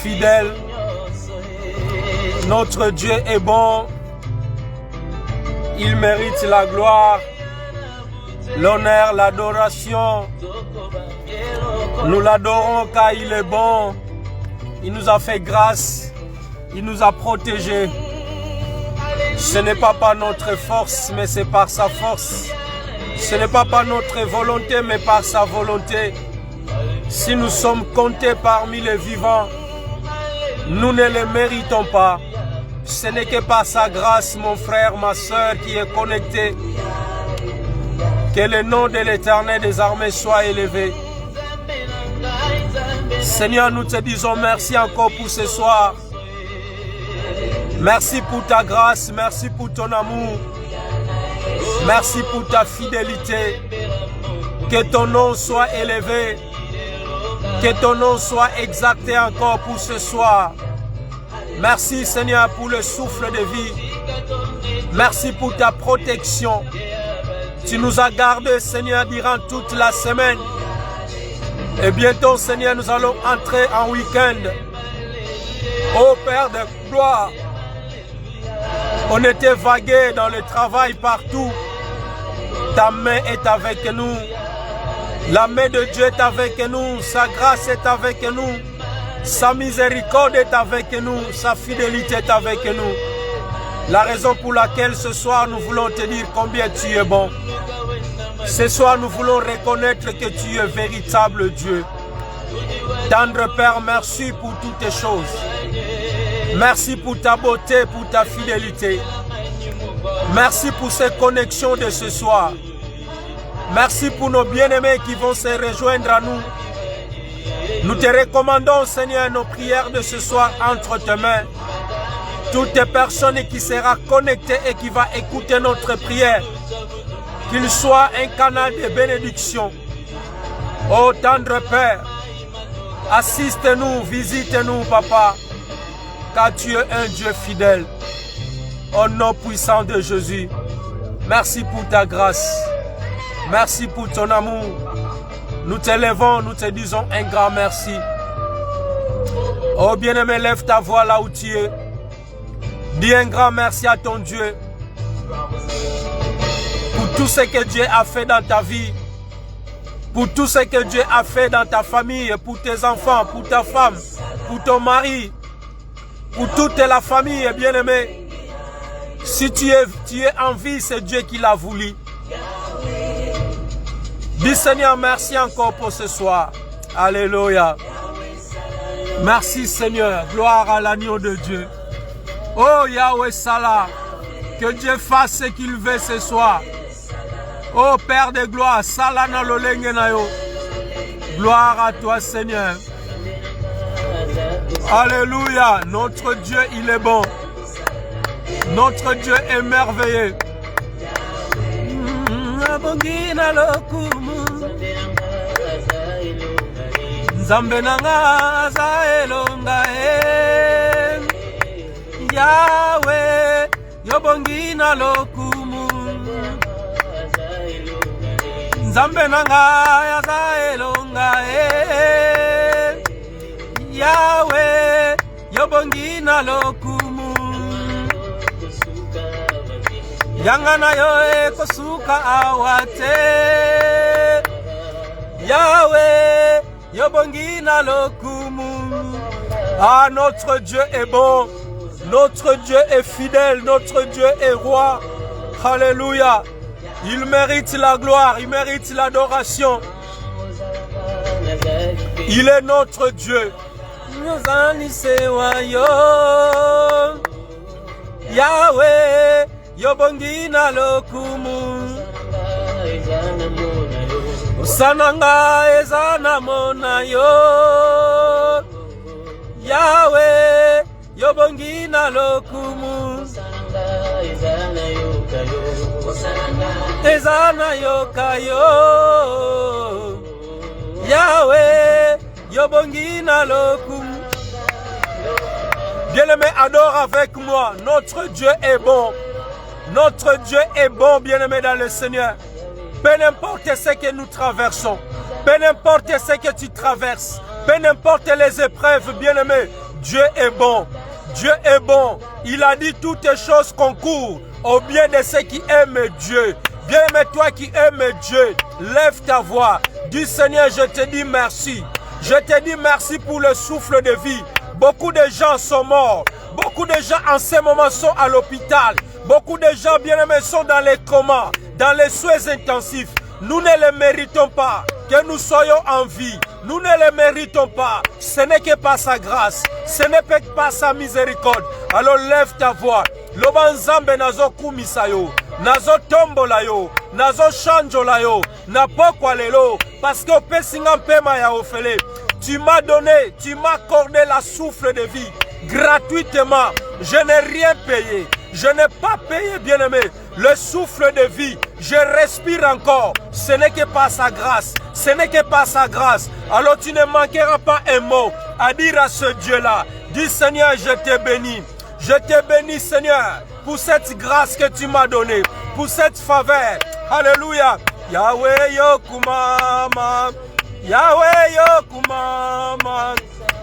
fidèle. Notre Dieu est bon. Il mérite la gloire, l'honneur, l'adoration. Nous l'adorons car il est bon. Il nous a fait grâce. Il nous a protégés. Ce n'est pas par notre force, mais c'est par sa force. Ce n'est pas par notre volonté, mais par sa volonté. Si nous sommes comptés parmi les vivants, nous ne les méritons pas. Ce n'est que par sa grâce, mon frère, ma soeur, qui est connecté. Que le nom de l'Éternel des armées soit élevé. Seigneur, nous te disons merci encore pour ce soir. Merci pour ta grâce, merci pour ton amour. Merci pour ta fidélité. Que ton nom soit élevé. Que ton nom soit exalté encore pour ce soir. Merci Seigneur pour le souffle de vie. Merci pour ta protection. Tu nous as gardés Seigneur durant toute la semaine. Et bientôt Seigneur nous allons entrer en week-end. Ô Père de gloire, on était vagués dans le travail partout. Ta main est avec nous. La main de Dieu est avec nous. Sa grâce est avec nous. Sa miséricorde est avec nous. Sa fidélité est avec nous. La raison pour laquelle ce soir nous voulons te dire combien tu es bon. Ce soir nous voulons reconnaître que tu es véritable Dieu. Tendre Père, merci pour toutes tes choses. Merci pour ta beauté, pour ta fidélité. Merci pour ces connexions de ce soir. Merci pour nos bien-aimés qui vont se rejoindre à nous. Nous te recommandons, Seigneur, nos prières de ce soir entre tes mains. Toutes les personnes qui seront connectées et qui vont écouter notre prière, qu'il soit un canal de bénédiction. Ô tendre Père, assiste-nous, visite-nous, Papa, car tu es un Dieu fidèle. Au nom puissant de Jésus, merci pour ta grâce. Merci pour ton amour. Nous t'élevons, nous te disons un grand merci. Oh bien-aimé, lève ta voix là où tu es. Dis un grand merci à ton Dieu. Pour tout ce que Dieu a fait dans ta vie. Pour tout ce que Dieu a fait dans ta famille, pour tes enfants, pour ta femme, pour ton mari. Pour toute la famille, bien-aimé. Si tu es en vie, c'est Dieu qui l'a voulu. Dis Seigneur, merci encore pour ce soir. Alléluia. Merci Seigneur. Gloire à l'agneau de Dieu. Oh Yahweh Salah. Que Dieu fasse ce qu'il veut ce soir. Oh Père de gloire. Salah na lolenge na yo. Gloire à toi Seigneur. Alléluia. Notre Dieu, il est bon. Notre Dieu est merveilleux. Nzambe nanga aza elonga Yahweh yobongi na lokumu. Nzambe nanga aza elonga Yahweh yobongi na lokumu. Yanga na yo ekosuka awate Yahweh yobongi na lokumu. Ah, notre Dieu est bon. Notre Dieu est fidèle. Notre Dieu est roi. Alléluia. Il mérite la gloire. Il mérite l'adoration. Il est notre Dieu. Yahweh yobongi na lokumu. Usananga ezana mona yo Yahweh yobongi na lokumu. Ezana yokayo Yahweh yobongi na lokumu. Bien-aimé, adore avec moi. Notre Dieu est bon. Notre Dieu est bon, bien-aimé dans le Seigneur. Peu importe ce que nous traversons, peu importe ce que tu traverses, peu importe les épreuves, bien-aimé, Dieu est bon. Dieu est bon. Il a dit toutes les choses concourent au bien de ceux qui aiment Dieu. Bien-aimé, toi qui aimes Dieu, lève ta voix. Dis Seigneur, je te dis merci. Je te dis merci pour le souffle de vie. Beaucoup de gens sont morts. Beaucoup de gens en ce moment sont à l'hôpital. Beaucoup de gens, bien-aimés, sont dans les comas, dans les soins intensifs. Nous ne les méritons pas que nous soyons en vie. Nous ne les méritons pas. Ce n'est que par sa grâce. Ce n'est pas par sa miséricorde. Alors lève ta voix. Loba nzambe nazo kumisa yo. Nazo tombola yo. Nazo chanjola yo. Na pokwa lelo. Parce que pesinga mpema ya ofele. Tu m'as donné, tu m'as accordé la souffle de vie. Gratuitement. Je n'ai rien payé. Je n'ai pas payé, bien-aimé. Le souffle de vie, je respire encore. Ce n'est que par sa grâce. Ce n'est que par sa grâce. Alors tu ne manqueras pas un mot à dire à ce Dieu-là. Dis Seigneur, je te bénis. Je te bénis Seigneur pour cette grâce que tu m'as donnée. Pour cette faveur. Alléluia. Yahweh yokumama. Yahweh yokumama.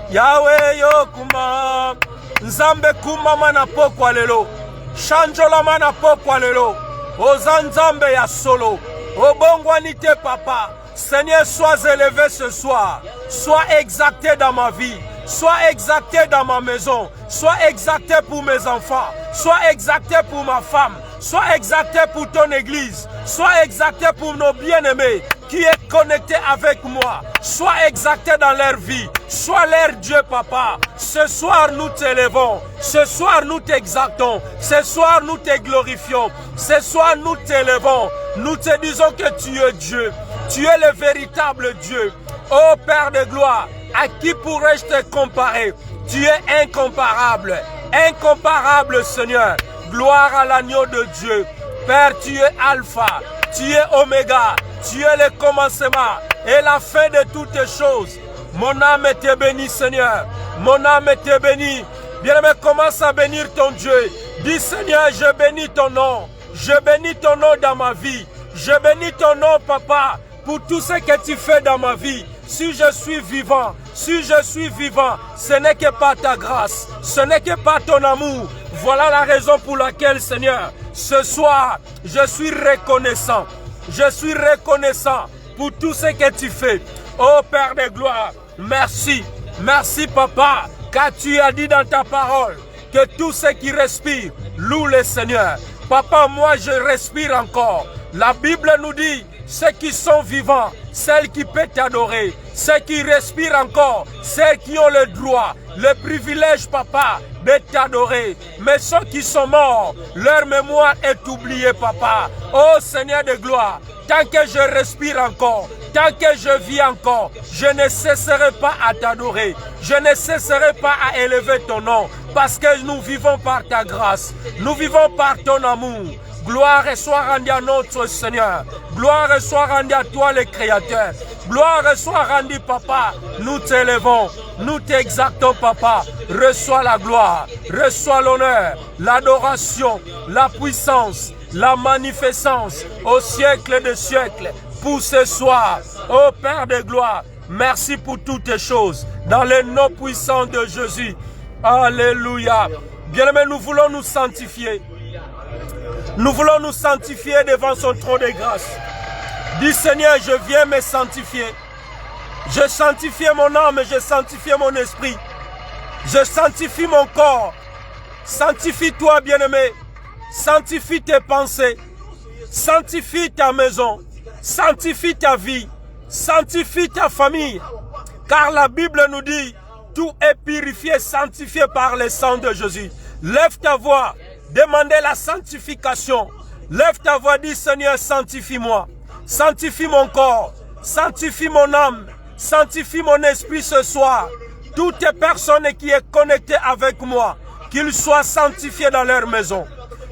Yahweh yokumama. Nzambe kumama na pokwa lelo. Chanjolama na pokwa lelo. Ozanzambe ya solo. Obongwanite papa. Seigneur, sois élevé ce soir. Sois exalté dans ma vie. Sois exalté dans ma maison. Sois exalté pour mes enfants. Sois exalté pour ma femme. Sois exalté pour ton église. Sois exalté pour nos bien-aimés qui est connecté avec moi. Sois exalté dans leur vie. Sois leur Dieu, papa. Ce soir, nous t'élevons. Ce soir, nous t'exaltons. Ce soir, nous te glorifions. Ce soir, nous t'élevons. Nous te disons que tu es Dieu. Tu es le véritable Dieu. Ô Père de gloire, à qui pourrais-je te comparer? Tu es incomparable. Incomparable, Seigneur. Gloire à l'agneau de Dieu. Père, tu es Alpha. Tu es Oméga. Tu es le commencement et la fin de toutes choses. Mon âme te bénit, Seigneur. Mon âme te bénit. Bien-aimé, commence à bénir ton Dieu. Dis, Seigneur, je bénis ton nom. Je bénis ton nom dans ma vie. Je bénis ton nom, papa, pour tout ce que tu fais dans ma vie. Si je suis vivant, ce n'est que par ta grâce. Ce n'est que par ton amour. Voilà la raison pour laquelle, Seigneur, ce soir, je suis reconnaissant. Je suis reconnaissant pour tout ce que tu fais. Oh Père de gloire, merci. Merci papa, car tu as dit dans ta parole que tout ce qui respire loue le Seigneur. Papa, moi je respire encore. La Bible nous dit, ceux qui sont vivants, celles qui peuvent t'adorer, ceux qui respirent encore, ceux qui ont le droit, le privilège, papa, de t'adorer. Mais ceux qui sont morts, leur mémoire est oubliée, papa. Oh Seigneur de gloire, tant que je respire encore, tant que je vis encore, je ne cesserai pas à t'adorer. Je ne cesserai pas à élever ton nom, parce que nous vivons par ta grâce. Nous vivons par ton amour. Gloire soit rendue à notre Seigneur. Gloire soit rendue à toi le Créateur. Gloire soit rendue, papa. Nous t'élevons, nous t'exaltons, papa. Reçois la gloire, reçois l'honneur, l'adoration, la puissance, la magnificence au siècle des siècles. Pour ce soir, ô Père de gloire, merci pour toutes choses. Dans le nom puissant de Jésus. Alléluia. Bien-aimés, nous voulons nous sanctifier. Nous voulons nous sanctifier devant son trône de grâce. Dis Seigneur, je viens me sanctifier. Je sanctifie mon âme, je sanctifie mon esprit. Je sanctifie mon corps. Sanctifie-toi, bien-aimé. Sanctifie tes pensées. Sanctifie ta maison. Sanctifie ta vie. Sanctifie ta famille. Car la Bible nous dit, tout est purifié, sanctifié par le sang de Jésus. Lève ta voix. Demandez la sanctification. Lève ta voix, dis Seigneur, sanctifie-moi. Sanctifie mon corps. Sanctifie mon âme. Sanctifie mon esprit ce soir. Toutes les personnes qui sont connectées avec moi, qu'ils soient sanctifiés dans leur maison.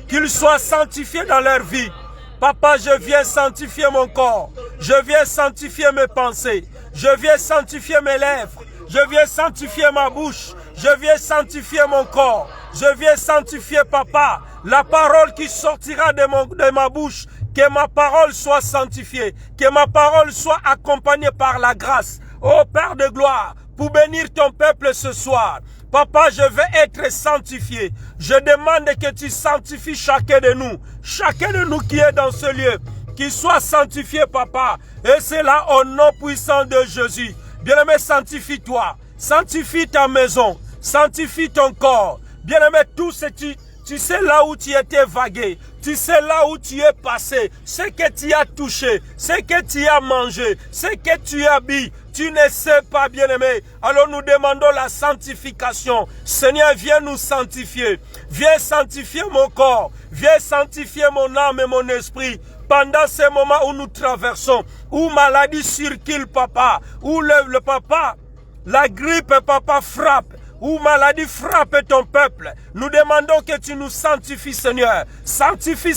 Qu'ils soient sanctifiés dans leur vie. Papa, je viens sanctifier mon corps. Je viens sanctifier mes pensées. Je viens sanctifier mes lèvres. Je viens sanctifier ma bouche. Je viens sanctifier mon corps. Je viens sanctifier, papa, la parole qui sortira de ma bouche. Que ma parole soit sanctifiée. Que ma parole soit accompagnée par la grâce. Ô Père de gloire, pour bénir ton peuple ce soir. Papa, je vais être sanctifié. Je demande que tu sanctifies chacun de nous qui est dans ce lieu, qu'il soit sanctifié, Papa. Et c'est là au nom puissant de Jésus. Bien-aimé, sanctifie-toi. Sanctifie ta maison. Sanctifie ton corps. Bien-aimé, tout ce tu sais là où tu étais vagué. Tu sais là où tu es passé. Ce que tu as touché. Ce que tu as mangé. Ce que tu as bu. Tu ne sais pas, bien-aimé. Alors nous demandons la sanctification. Seigneur, viens nous sanctifier. Viens sanctifier mon corps. Viens sanctifier mon âme et mon esprit. Pendant ces moments où nous traversons, où maladie circule, papa, où le papa, la grippe, papa, frappe, où maladie frappe ton peuple, nous demandons que tu nous sanctifies, Seigneur. Sanctifie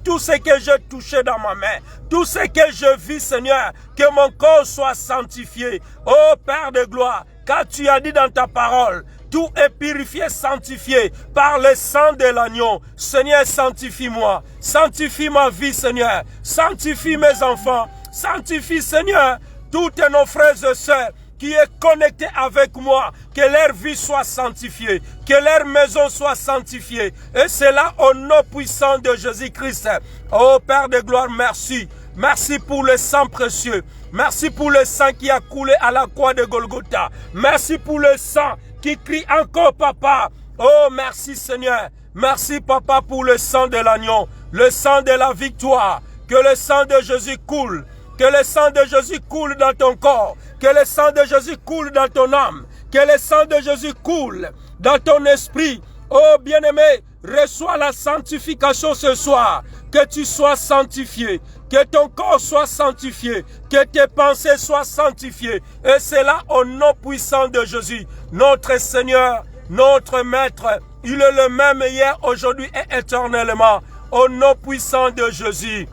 tout ce que j'ai touché dans ma main, tout ce que je vis, Seigneur, que mon corps soit sanctifié. Ô Père de gloire, car tu as dit dans ta parole, tout est purifié, sanctifié par le sang de l'agneau. Seigneur, sanctifie-moi. Sanctifie ma vie, Seigneur. Sanctifie mes enfants. Sanctifie, Seigneur, toutes nos frères et sœurs qui est connecté avec moi, que leur vie soit sanctifiée, que leur maison soit sanctifiée. Et c'est là au nom puissant de Jésus-Christ. Oh Père de gloire, merci. Merci pour le sang précieux. Merci pour le sang qui a coulé à la croix de Golgotha. Merci pour le sang qui crie encore, Papa. Oh, merci Seigneur. Merci, Papa, pour le sang de l'agneau, le sang de la victoire. Que le sang de Jésus coule. Que le sang de Jésus coule dans ton corps. Que le sang de Jésus coule dans ton âme. Que le sang de Jésus coule dans ton esprit. Oh, bien-aimé, reçois la sanctification ce soir. Que tu sois sanctifié. Que ton corps soit sanctifié. Que tes pensées soient sanctifiées. Et c'est là au nom puissant de Jésus. Notre Seigneur, notre Maître, il est le même hier, aujourd'hui et éternellement. Au nom puissant de Jésus.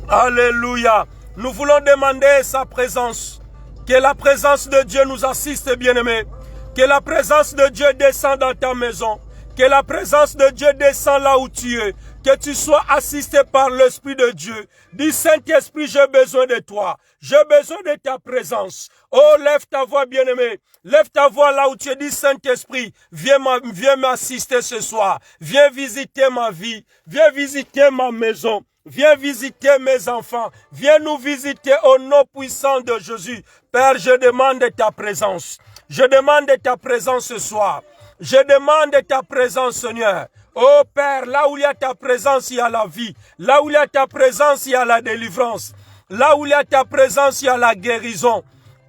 Alléluia. Nous voulons demander sa présence. Que la présence de Dieu nous assiste, bien-aimés. Que la présence de Dieu descende dans ta maison. Que la présence de Dieu descende là où tu es. Que tu sois assisté par l'Esprit de Dieu. Dis, Saint-Esprit, j'ai besoin de toi. J'ai besoin de ta présence. Oh, lève ta voix, bien-aimé. Lève ta voix là où tu es. Dis, Saint-Esprit, viens m'assister ce soir. Viens visiter ma vie. Viens visiter ma maison. Viens visiter mes enfants. Viens nous visiter au nom puissant de Jésus. Père, je demande ta présence. Je demande ta présence ce soir. Je demande ta présence, Seigneur. Oh Père, là où il y a ta présence, il y a la vie. Là où il y a ta présence, il y a la délivrance. Là où il y a ta présence, il y a la guérison.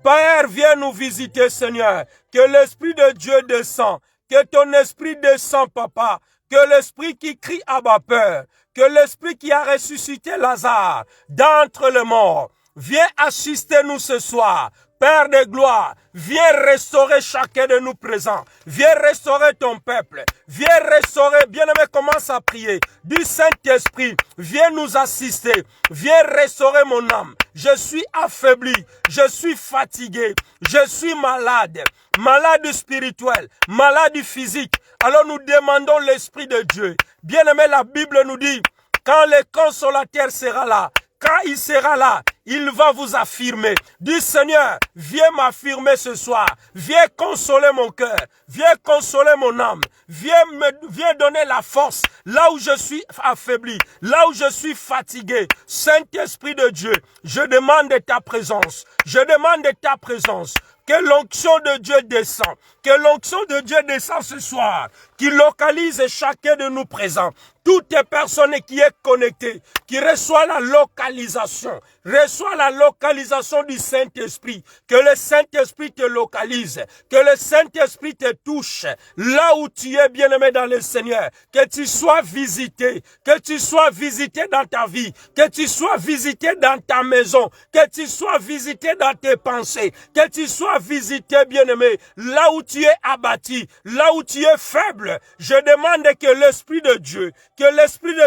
Père, viens nous visiter, Seigneur. Que l'Esprit de Dieu descend. Que ton esprit descend, Papa. Que l'Esprit qui crie Abba Père. Que l'Esprit qui a ressuscité Lazare d'entre les morts. Viens assister nous ce soir. Père de gloire, viens restaurer chacun de nous présents. Viens restaurer ton peuple. Viens restaurer, bien-aimé, commence à prier. Du Saint-Esprit, viens nous assister. Viens restaurer mon âme. Je suis affaibli. Je suis fatigué. Je suis malade. Malade spirituel. Malade physique. Alors nous demandons l'Esprit de Dieu. Bien-aimé, la Bible nous dit, quand le consolateur sera là, quand il sera là, il va vous affirmer. Dis Seigneur, viens m'affirmer ce soir. Viens consoler mon cœur. Viens consoler mon âme. Viens donner la force là où je suis affaibli, là où je suis fatigué. Saint-Esprit de Dieu, je demande ta présence. Je demande ta présence. Que l'onction de Dieu descend. Que l'onction de Dieu descend ce soir. Qui localise chacun de nous présents. Toutes les personnes qui est connectée. Qui reçoit la localisation. Reçois la localisation du Saint-Esprit. Que le Saint-Esprit te localise. Que le Saint-Esprit te touche. Là où tu es bien-aimé dans le Seigneur. Que tu sois visité. Que tu sois visité dans ta vie. Que tu sois visité dans ta maison. Que tu sois visité dans tes pensées. Que tu sois visité, bien-aimé, là où tu es abattu, là où tu es faible. Je demande que l'Esprit de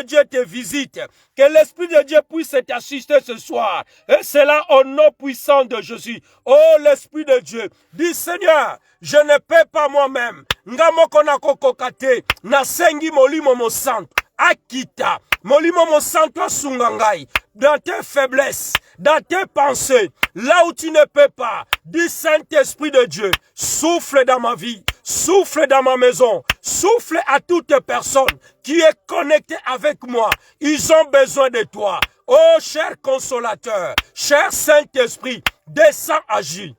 Dieu te visite, que l'Esprit de Dieu puisse t'assister ce soir. Et c'est là au nom puissant de Jésus. Oh, l'Esprit de Dieu, dis Seigneur, je ne peux pas moi-même. Ngamoko na kokokate, na sengi molimo mo santo. Akita, molimo mo santo sungangai. Dans tes faiblesses, dans tes pensées, là où tu ne peux pas, dis Saint-Esprit de Dieu, souffle dans ma vie, Souffle dans ma maison. Souffle à toute personne qui est connectée avec moi. Ils ont besoin de toi. Oh, cher consolateur, cher Saint-Esprit, descends agis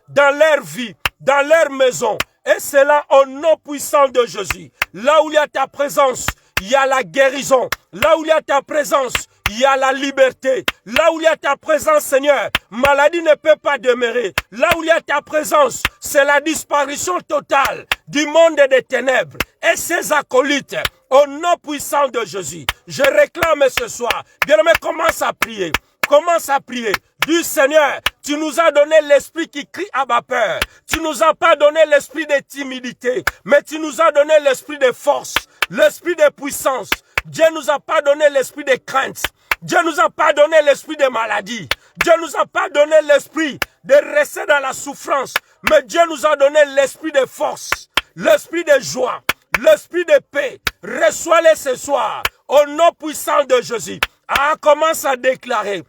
dans leur vie, dans leur maison. Et c'est là au nom puissant de Jésus. Là où il y a ta présence, il y a la guérison. Là où il y a ta présence, il y a la liberté. Là où il y a ta présence, Seigneur, maladie ne peut pas demeurer. Là où il y a ta présence, c'est la disparition totale du monde des ténèbres et ses acolytes. Au nom puissant de Jésus, je réclame ce soir. Bien-aimé, commence à prier. Commence à prier. Du Seigneur, tu nous as donné l'esprit qui crie à ma peur. Tu nous as pas donné l'esprit de timidité, mais tu nous as donné l'esprit de force, l'esprit de puissance. Dieu nous a pas donné l'esprit de crainte. Dieu nous a pas donné l'esprit de maladie. Dieu nous a pas donné l'esprit de rester dans la souffrance, mais Dieu nous a donné l'esprit de force, l'esprit de joie, l'esprit de paix. Reçois-les ce soir, au nom puissant de Jésus. Ah, commence à déclarer,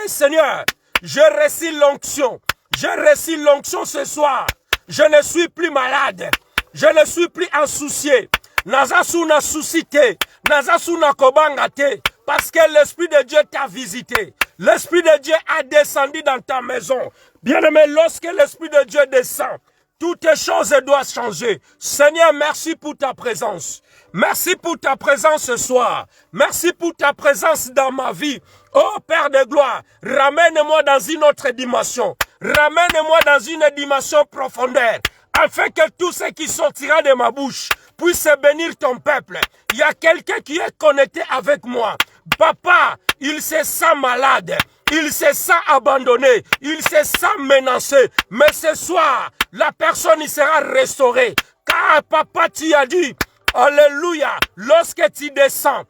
Seigneur, je reçois l'onction. Je reçois l'onction ce soir. Je ne suis plus malade. Je ne suis plus insoucié. Nazasuna suscité. Nazasuna kobangate. Parce que l'Esprit de Dieu t'a visité. L'Esprit de Dieu a descendu dans ta maison. Bien-aimé, lorsque l'Esprit de Dieu descend, toutes choses doivent changer. Seigneur, merci pour ta présence. Merci pour ta présence ce soir. Merci pour ta présence dans ma vie. Oh Père de gloire, ramène-moi dans une autre dimension. Ramène-moi dans une dimension profondeur. Afin que tout ce qui sortira de ma bouche puisse bénir ton peuple. Il y a quelqu'un qui est connecté avec moi. Papa, il se sent malade. Il se sent abandonné. Il se sent menacé. Mais ce soir, la personne il sera restaurée. Car papa, tu as dit, alléluia, lorsque tu descends,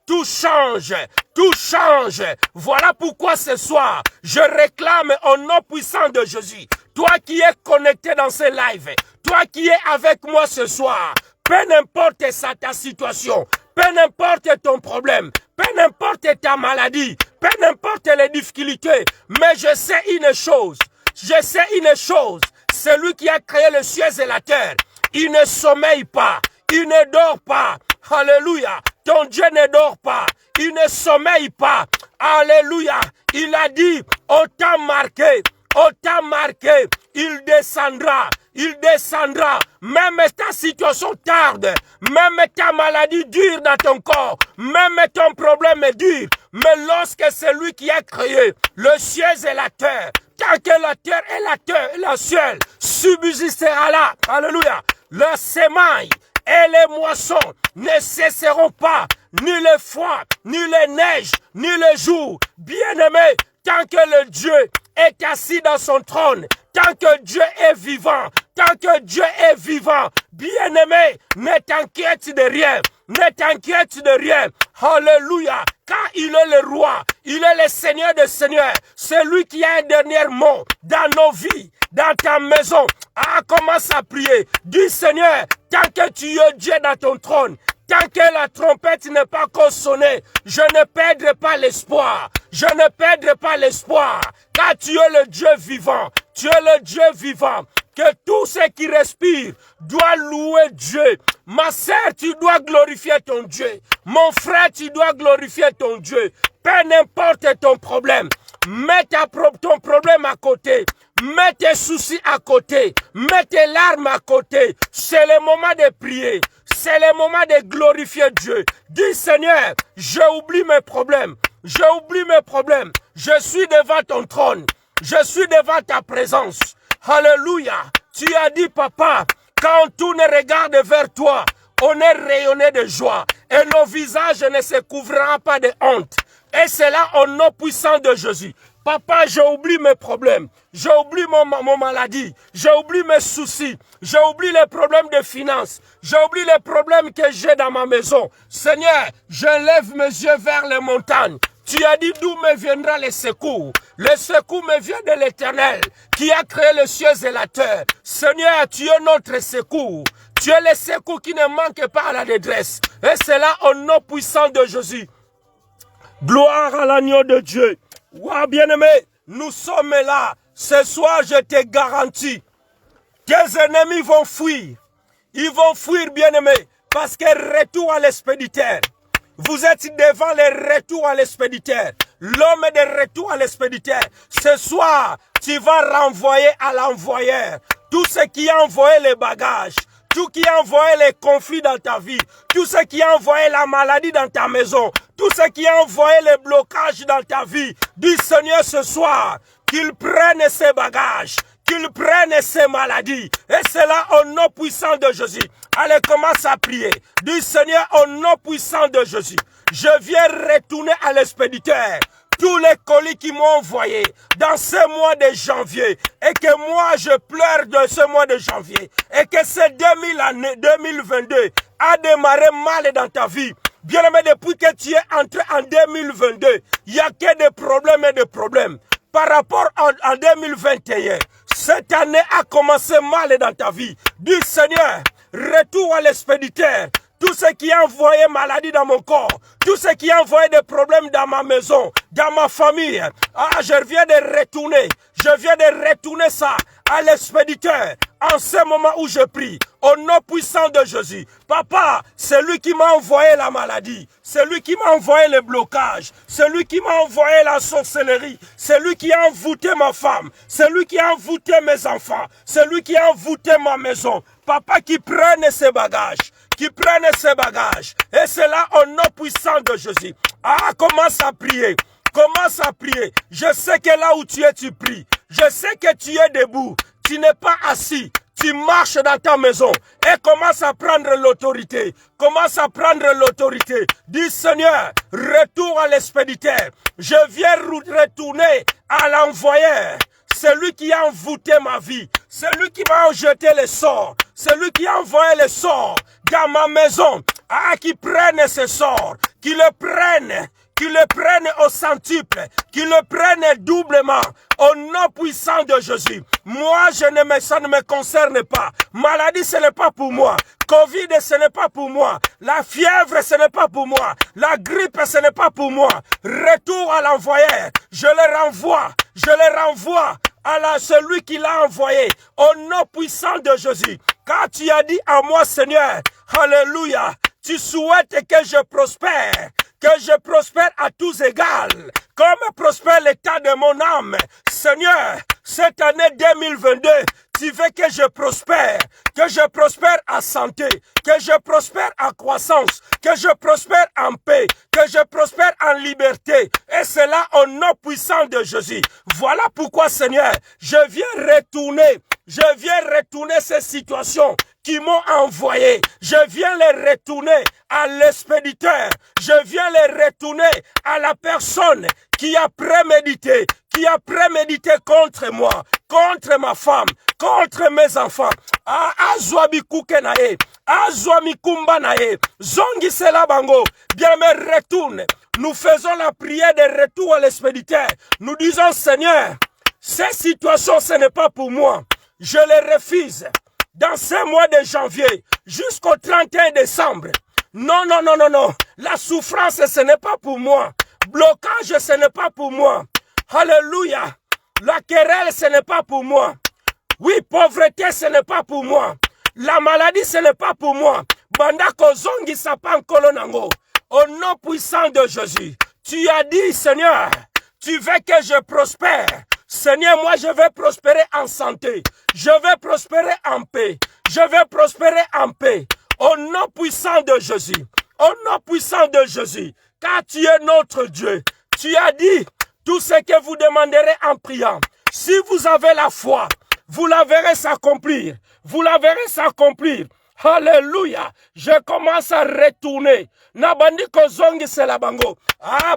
tout change, tout change. Voilà pourquoi ce soir, je réclame au nom puissant de Jésus. Toi qui es connecté dans ce live, toi qui es avec moi ce soir, peu importe ta situation, peu importe ton problème, peu importe ta maladie, peu importe les difficultés, mais je sais une chose, celui qui a créé le ciel et la terre, il ne sommeille pas, il ne dort pas, alléluia, ton Dieu ne dort pas, il ne sommeille pas, alléluia, il a dit, on t'a marqué, il descendra, même ta situation tarde, même ta maladie dure dans ton corps, même ton problème est dur, mais lorsque c'est lui qui a créé le ciel et la terre, tant que la terre et la ciel subsistera là, alléluia, le semaille et les moissons ne cesseront pas, ni le froid, ni les neiges, ni le jour, bien-aimé, tant que le Dieu est assis dans son trône, tant que Dieu est vivant, bien-aimé, ne t'inquiète de rien, alléluia, car il est le roi, il est le Seigneur des seigneurs, c'est lui qui a un dernier mot dans nos vies, dans ta maison. Ah, commence à prier, dis Seigneur, tant que tu es Dieu dans ton trône, tant que la trompette n'est pas encore sonnée, je ne perdrai pas l'espoir. Car tu es le Dieu vivant. Que tout ce qui respire doit louer Dieu. Ma sœur, tu dois glorifier ton Dieu. Mon frère, tu dois glorifier ton Dieu. Peu importe ton problème, mets ton problème à côté. Mets tes soucis à côté. Mets tes larmes à côté. C'est le moment de prier. C'est le moment de glorifier Dieu. Dis Seigneur, j'ai oublié mes problèmes. Je suis devant ton trône. Je suis devant ta présence. Alléluia. Tu as dit, papa, quand tout ne regarde vers toi, on est rayonné de joie. Et nos visages ne se couvriront pas de honte. Et c'est là au nom puissant de Jésus. Papa, j'ai oublié mes problèmes. J'ai oublié mon maladie. J'ai oublié mes soucis. J'ai oublié les problèmes de finances. J'ai oublié les problèmes que j'ai dans ma maison. Seigneur, je lève mes yeux vers les montagnes. Tu as dit d'où me viendra le secours. Le secours me vient de l'Éternel qui a créé les cieux et la terre. Seigneur, tu es notre secours. Tu es le secours qui ne manque pas à la détresse. Et c'est là au nom puissant de Jésus. Gloire à l'agneau de Dieu. Wow, bien-aimé, nous sommes là. Ce soir, je te garantis, tes ennemis vont fuir. Ils vont fuir, bien-aimés, parce que retour à l'expéditeur. Vous êtes devant le retour à l'expéditeur. L'homme est de retour à l'expéditeur. Ce soir, tu vas renvoyer à l'envoyeur tout ce qui a envoyé les bagages, tout ce qui a envoyé les conflits dans ta vie, tout ce qui a envoyé la maladie dans ta maison, tout ce qui a envoyé les blocages dans ta vie. Dis Seigneur ce soir qu'il prenne ces bagages, qu'il prenne ces maladies. Et c'est là au nom puissant de Jésus. Allez, commence à prier. Dis Seigneur, au nom puissant de Jésus, je viens retourner à l'expéditeur tous les colis qui m'ont envoyé dans ce mois de janvier et que moi je pleure de ce mois de janvier et que ce 2022 a démarré mal dans ta vie. Bien aimé, depuis que tu es entré en 2022, il n'y a que des problèmes et des problèmes. Par rapport à 2021, cette année a commencé mal dans ta vie. Dis Seigneur, retour à l'expéditeur. Tout ce qui a envoyé maladie dans mon corps, tout ce qui a envoyé des problèmes dans ma maison, dans ma famille, je viens de retourner ça à l'expéditeur en ce moment où je prie, au nom puissant de Jésus. Papa, c'est lui qui m'a envoyé la maladie, c'est lui qui m'a envoyé le blocage, c'est lui qui m'a envoyé la sorcellerie, c'est lui qui a envoûté ma femme, c'est lui qui a envoûté mes enfants, c'est lui qui a envoûté ma maison. Papa, qui prenne ses bagages, qui prennent ces bagages. Et c'est là au nom puissant de Jésus. Commence à prier. Commence à prier. Je sais que là où tu es, tu pries. Je sais que tu es debout. Tu n'es pas assis. Tu marches dans ta maison et commence à prendre l'autorité. Commence à prendre l'autorité. Dis Seigneur, retour à l'expéditeur. Je viens retourner à l'envoyeur. C'est lui qui a envoûté ma vie. C'est lui qui m'a jeté les sorts. C'est lui qui a envoyé les sorts dans ma maison. Qui prenne ces sorts. Qui le prenne au centuple. Qui le prenne doublement. Au nom puissant de Jésus. Moi, ça ne me concerne pas. Maladie, ce n'est pas pour moi. Covid, ce n'est pas pour moi. La fièvre, ce n'est pas pour moi. La grippe, ce n'est pas pour moi. Retour à l'envoyeur. Je le renvoie à celui qui l'a envoyé. Au nom puissant de Jésus. Quand tu as dit à moi, Seigneur, alléluia, tu souhaites que je prospère à tous égards, comme prospère l'état de mon âme. Seigneur, cette année 2022, tu veux que je prospère en santé, que je prospère en croissance, que je prospère en paix, que je prospère en liberté. Et c'est là au nom puissant de Jésus. Voilà pourquoi, Seigneur, je viens retourner ces situations qui m'ont envoyé. Je viens les retourner à l'expéditeur. Je viens les retourner à la personne qui a prémédité contre moi, contre ma femme, contre mes enfants. Azwabi kukenae, azwami kumbanae, zongi sela bango. Bien me retourne. Nous faisons la prière de retour à l'expéditeur. Nous disons, Seigneur, ces situations, ce n'est pas pour moi. Je les refuse. Dans ce mois de janvier, jusqu'au 31 décembre. Non. La souffrance, ce n'est pas pour moi. Blocage, ce n'est pas pour moi. Alléluia. La querelle, ce n'est pas pour moi. Oui, pauvreté, ce n'est pas pour moi. La maladie, ce n'est pas pour moi. Bandako zongi sapan kolonango. Au nom puissant de Jésus, tu as dit, Seigneur, tu veux que je prospère. Seigneur, moi, je vais prospérer en santé. Je vais prospérer en paix. Je vais prospérer en paix. Au nom puissant de Jésus. Au nom puissant de Jésus. Car tu es notre Dieu. Tu as dit tout ce que vous demanderez en priant. Si vous avez la foi, vous la verrez s'accomplir. Vous la verrez s'accomplir. Alléluia. Je commence à retourner. Na bandi kozongi c'est la bango.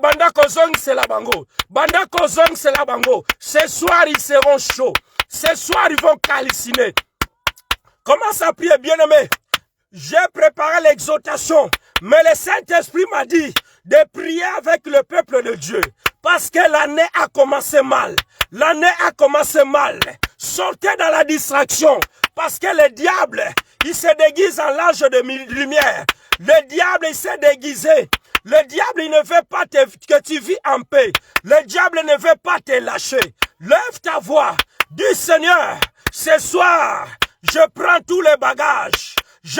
Banda kozongi c'est la bango. Banda kozongi c'est la bango. Ce soir ils seront chauds. Ce soir ils vont calciner. Commence à prier, bien-aimé. J'ai préparé l'exhortation. Mais le Saint-Esprit m'a dit de prier avec le peuple de Dieu. Parce que l'année a commencé mal. L'année a commencé mal. Sortez dans la distraction. Parce que le diable, il se déguise en l'ange de lumière. Le diable, il s'est déguisé. Le diable, il ne veut pas que tu vis en paix. Le diable ne veut pas te lâcher. Lève ta voix Dis Seigneur, ce soir, je prends tous les bagages. Je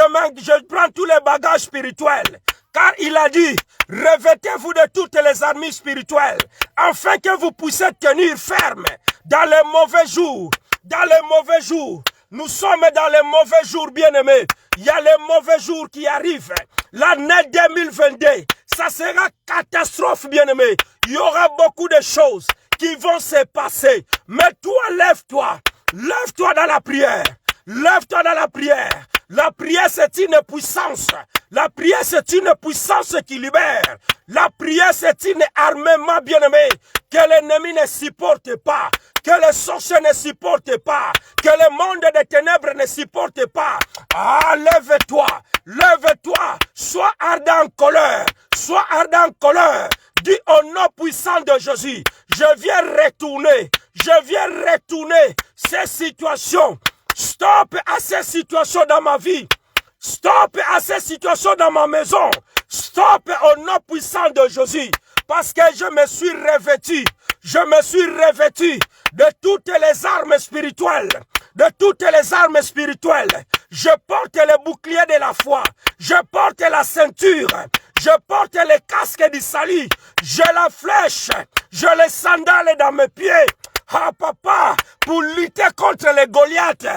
prends tous les bagages spirituels. Car il a dit, revêtez-vous de toutes les armes spirituelles, afin que vous puissiez tenir ferme dans les mauvais jours. Dans les mauvais jours. Nous sommes dans les mauvais jours, bien-aimés. Il y a les mauvais jours qui arrivent. L'année 2022, ça sera catastrophe, bien-aimés. Il y aura beaucoup de choses qui vont se passer. Mais toi, lève-toi. Lève-toi dans la prière. Lève-toi dans la prière. La prière, c'est une puissance. La prière, c'est une puissance qui libère. La prière, c'est une armement, bien-aimé, que l'ennemi ne supporte pas, que les sorciers ne supportent pas, que le monde des ténèbres ne supporte pas. Ah, lève-toi, lève-toi, sois ardent en colère, sois ardent en colère. Dis au nom puissant de Jésus, je viens retourner ces situations. Stop à ces situations dans ma vie. Stop à ces situations dans ma maison. Stop au nom puissant de Jésus. Parce que je me suis revêtu. Je me suis revêtu de toutes les armes spirituelles. De toutes les armes spirituelles. Je porte le bouclier de la foi. Je porte la ceinture. Je porte le casque du salut. J'ai la flèche. J'ai les sandales dans mes pieds. Ah papa, pour lutter contre les Goliaths,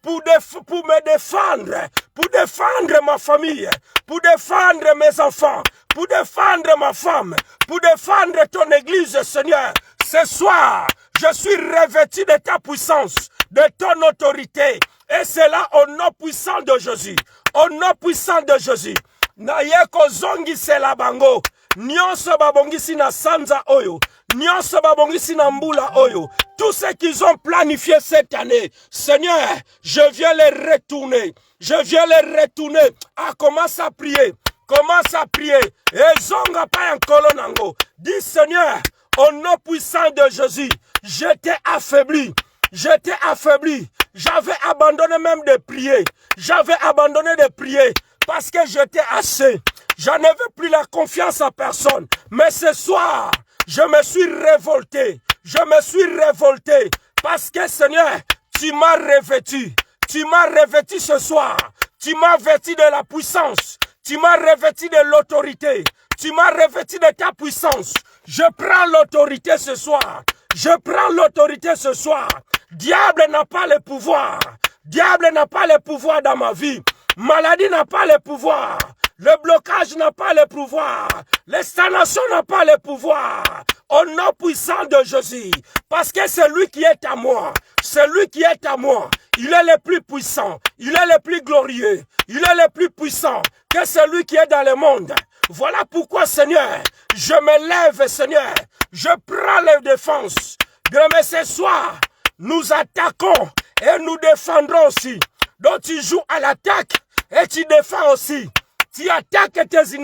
pour me défendre, pour défendre ma famille, pour défendre mes enfants, pour défendre ma femme, pour défendre ton église, Seigneur. Ce soir, je suis revêtu de ta puissance, de ton autorité. Et c'est là au nom puissant de Jésus. Au nom puissant de Jésus. Nayeko zongi se la bango. Nyonso babongisi na sanza oyo. Nyonso babongisi na mbula oyo. Tout ce qu'ils ont planifié cette année, Seigneur, je viens les retourner. Je viens les retourner. Ah, commence à prier. Commence à prier. Et zonga pa en kolonango. Dis Seigneur, au nom puissant de Jésus, j'étais affaibli. J'étais affaibli. J'avais abandonné même de prier. J'avais abandonné de prier. Parce que j'étais assez. Je n'avais plus la confiance en personne. Mais ce soir, je me suis révolté. Je me suis révolté. Parce que Seigneur, tu m'as revêtu. Tu m'as revêtu ce soir. Tu m'as vêtu de la puissance. Tu m'as revêtu de l'autorité. Tu m'as revêtu de ta puissance. Je prends l'autorité ce soir. Je prends l'autorité ce soir. Diable n'a pas le pouvoir. Diable n'a pas le pouvoir dans ma vie. Maladie n'a pas le pouvoir. Le blocage n'a pas le pouvoir. La stagnation n'a pas le pouvoir. Au nom puissant de Jésus. Parce que c'est lui qui est à moi. C'est lui qui est à moi. Il est le plus puissant. Il est le plus glorieux. Il est le plus puissant que celui qui est dans le monde. Voilà pourquoi, Seigneur, je me lève, Seigneur. Je prends les défenses. Mais ce soir, nous attaquons et nous défendrons aussi. Donc tu joues à l'attaque et tu défends aussi. Tu attaques tes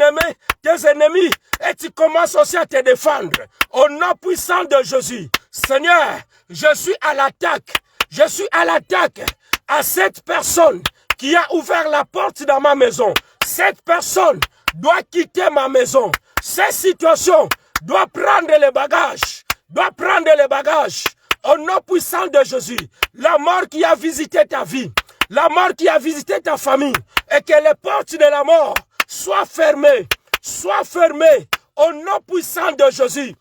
ennemis et tu commences aussi à te défendre. Au nom puissant de Jésus. Seigneur, je suis à l'attaque. Je suis à l'attaque à cette personne qui a ouvert la porte dans ma maison. Cette personne doit quitter ma maison. Cette situation doit prendre les bagages. Doit prendre les bagages. Au nom puissant de Jésus. La mort qui a visité ta vie. La mort qui a visité ta famille. Et que les portes de la mort soient fermées. Soient fermées. Au nom puissant de Jésus.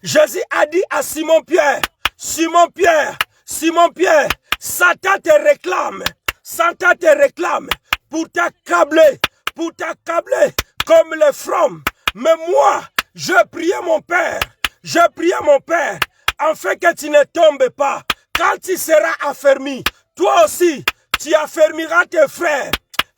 Jésus a dit à Simon-Pierre. Simon-Pierre. Simon-Pierre. Satan te réclame. Satan te réclame. Pour t'accabler. Pour t'accabler. Comme les fromes. Mais moi, je priais mon Père. Je priais mon Père. Afin que tu ne tombes pas. Quand tu seras affermi. Toi aussi, tu affermiras tes frères.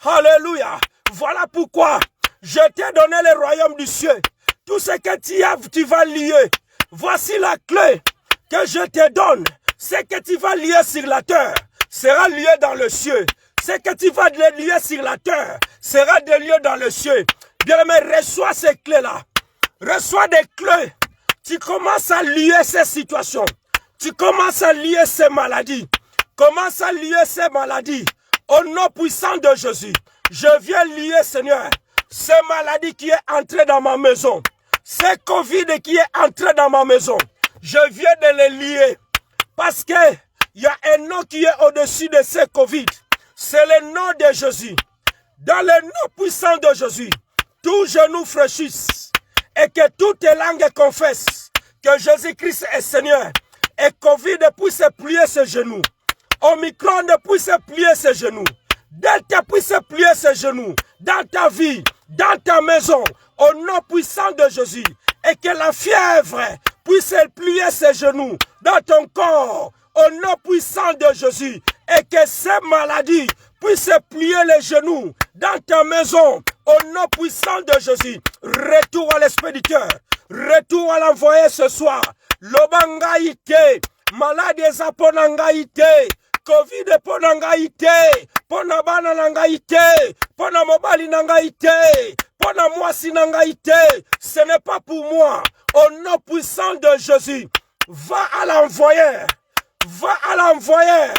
Alléluia. Voilà pourquoi je t'ai donné le royaume du ciel. Tout ce que tu vas lier. Voici la clé que je te donne. Ce que tu vas lier sur la terre sera lié dans le ciel. Ce que tu vas lier sur la terre sera lié dans le ciel. Bien aimé, reçois ces clés-là. Reçois des clés. Tu commences à lier ces situations. Tu commences à lier ces maladies. Commence à lier ces maladies. Au nom puissant de Jésus. Je viens lier, Seigneur, ces maladies qui est entrée dans ma maison. Ces Covid qui est entré dans ma maison. Je viens de les lier. Parce qu'il y a un nom qui est au-dessus de ce Covid. C'est le nom de Jésus. Dans le nom puissant de Jésus, tous genoux fléchissent et que toutes les langues confessent que Jésus-Christ est Seigneur. Et Covid puisse plier ses genoux. Omicron puisse plier ses genoux. Delta puisse plier ses genoux. Dans ta vie, dans ta maison, au nom puissant de Jésus. Et que la fièvre puisse plier ses genoux. Dans ton corps, au nom puissant de Jésus. Et que ces maladies puissent plier les genoux. Dans ta maison, au nom puissant de Jésus. Retour à l'expéditeur. Retour à l'envoyé ce soir. Lobangaïté. Maladie zaponangaïté. Covid ponangaïté. Ponabana nangaïté. Ponamobali nangaïté. Ponamoisi nangaïté. Ce n'est pas pour moi. Au nom puissant de Jésus. Va à l'envoyeur. Va à l'envoyeur.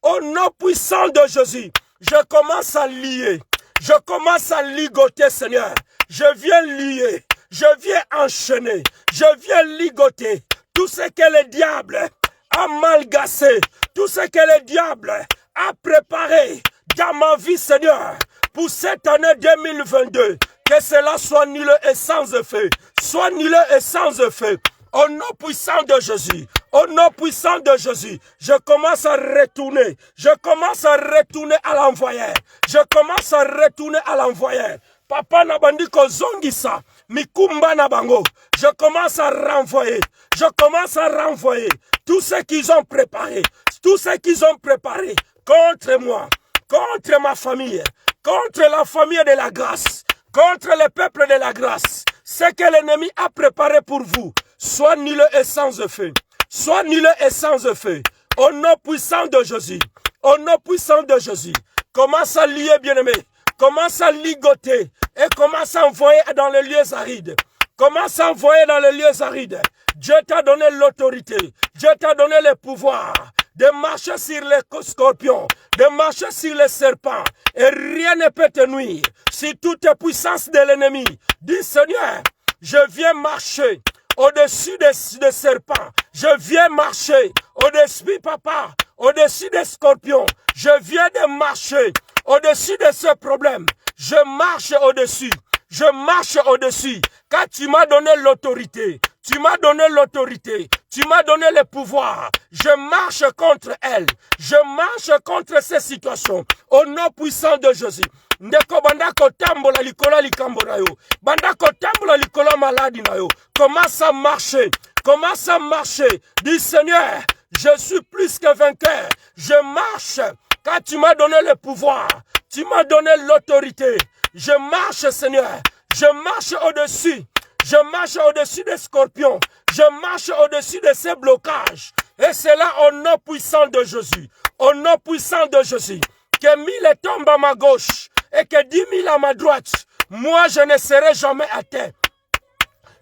Au nom puissant de Jésus. Je commence à lier. Je commence à ligoter, Seigneur. Je viens lier. Je viens enchaîner. Je viens ligoter. Tout ce que le diable a malgassé. Tout ce que le diable a préparé dans ma vie, Seigneur. Pour cette année 2022. Que cela soit nul et sans effet. Soit nul et sans effet. Au nom puissant de Jésus. Au nom puissant de Jésus, je commence à retourner. Je commence à retourner à l'envoyeur. Je commence à retourner à l'envoyeur. Papa nabandi ko zongisa. Mikumba nabango. Je commence à renvoyer. Je commence à renvoyer tout ce qu'ils ont préparé. Tout ce qu'ils ont préparé contre moi. Contre ma famille. Contre la famille de la grâce. Contre le peuple de la grâce. Ce que l'ennemi a préparé pour vous. Soit nul et sans effet. Soit nul et sans effet. Au nom puissant de Jésus. Au nom puissant de Jésus. Commence à lier, bien-aimé. Commence à ligoter. Et commence à envoyer dans les lieux arides. Commence à envoyer dans les lieux arides. Dieu t'a donné l'autorité. Dieu t'a donné le pouvoir de marcher sur les scorpions, de marcher sur les serpents. Et rien ne peut te nuire. Si toute puissance de l'ennemi, dis Seigneur, je viens marcher au-dessus des serpents. Je viens marcher au-dessus, papa, au-dessus des scorpions. Je viens de marcher au-dessus de ce problème. Je marche au-dessus. Je marche au-dessus. Car tu m'as donné l'autorité. Tu m'as donné l'autorité. Tu m'as donné le pouvoir. Je marche contre elle. Je marche contre ces situations. Au nom puissant de Jésus. Ndeko bandako tambola likola likambora yo. Bandako tambola likola maladi na yo. Commence à marcher. Commence à marcher. Dis Seigneur, je suis plus que vainqueur. Je marche car tu m'as donné le pouvoir. Tu m'as donné l'autorité. Je marche, Seigneur. Je marche au-dessus. Je marche au-dessus des scorpions. Je marche au-dessus de ces blocages. Et c'est là au nom puissant de Jésus. Au nom puissant de Jésus. Que 1000 tombent à ma gauche et que 10 000 à ma droite. Moi, je ne serai jamais atteint.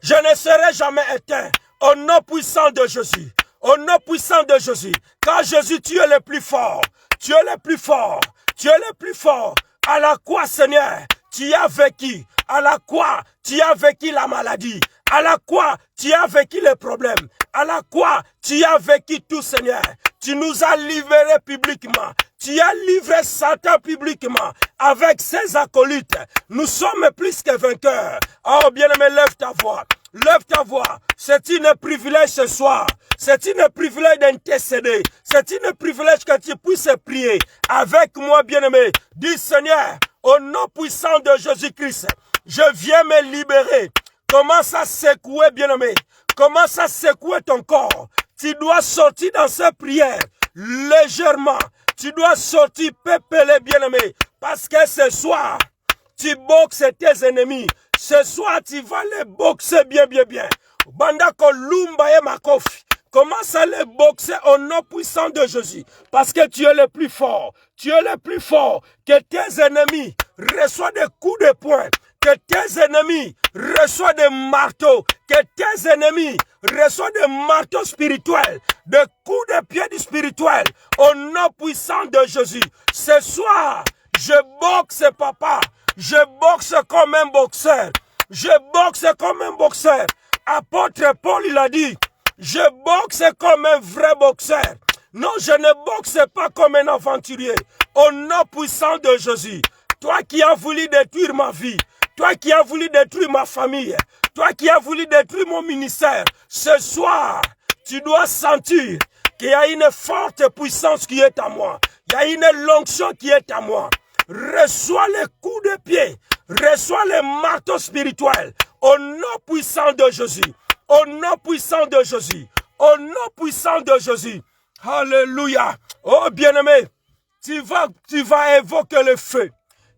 Je ne serai jamais éteint. Au nom puissant de Jésus. Au nom puissant de Jésus. Car Jésus, tu es le plus fort. Tu es le plus fort. Tu es le plus fort. À la croix, Seigneur, tu as vécu. À la croix, tu as vécu la maladie. À la croix, tu as vécu les problèmes. À la croix, tu as vécu tout, Seigneur. Tu nous as livrés publiquement. Tu as livré Satan publiquement avec ses acolytes. Nous sommes plus que vainqueurs. Oh, bien-aimé, lève ta voix. Lève ta voix. C'est un privilège ce soir. C'est un privilège d'intercéder. C'est un privilège que tu puisses prier avec moi, bien-aimé. Dis, Seigneur, au nom puissant de Jésus-Christ, je viens me libérer. Commence à secouer, bien-aimé. Commence à secouer ton corps. Tu dois sortir dans cette prière légèrement. Tu dois sortir pépélé, bien-aimé. Parce que ce soir, tu boxes tes ennemis. Ce soir, tu vas les boxer bien, bien, bien. Bandako lumba et makofi. Commence à les boxer au nom puissant de Jésus. Parce que tu es le plus fort. Tu es le plus fort. Que tes ennemis reçoivent des coups de poing. Que tes ennemis reçoivent des marteaux. Que tes ennemis reçoivent des marteaux spirituels. Des coups de pied spirituels. Au nom puissant de Jésus. Ce soir, je boxe, papa. Je boxe comme un boxeur. Je boxe comme un boxeur. Apôtre Paul, il a dit, je boxe comme un vrai boxeur. Non, je ne boxe pas comme un aventurier. Au nom puissant de Jésus, toi qui as voulu détruire ma vie, toi qui as voulu détruire ma famille, toi qui as voulu détruire mon ministère, ce soir, tu dois sentir qu'il y a une forte puissance qui est à moi. Il y a une l'onction qui est à moi. Reçois les coups de pied. Reçois les marteaux spirituels. Au nom puissant de Jésus. Au nom puissant de Jésus. Au nom puissant de Jésus. Alléluia. Oh bien-aimé, tu vas évoquer le feu.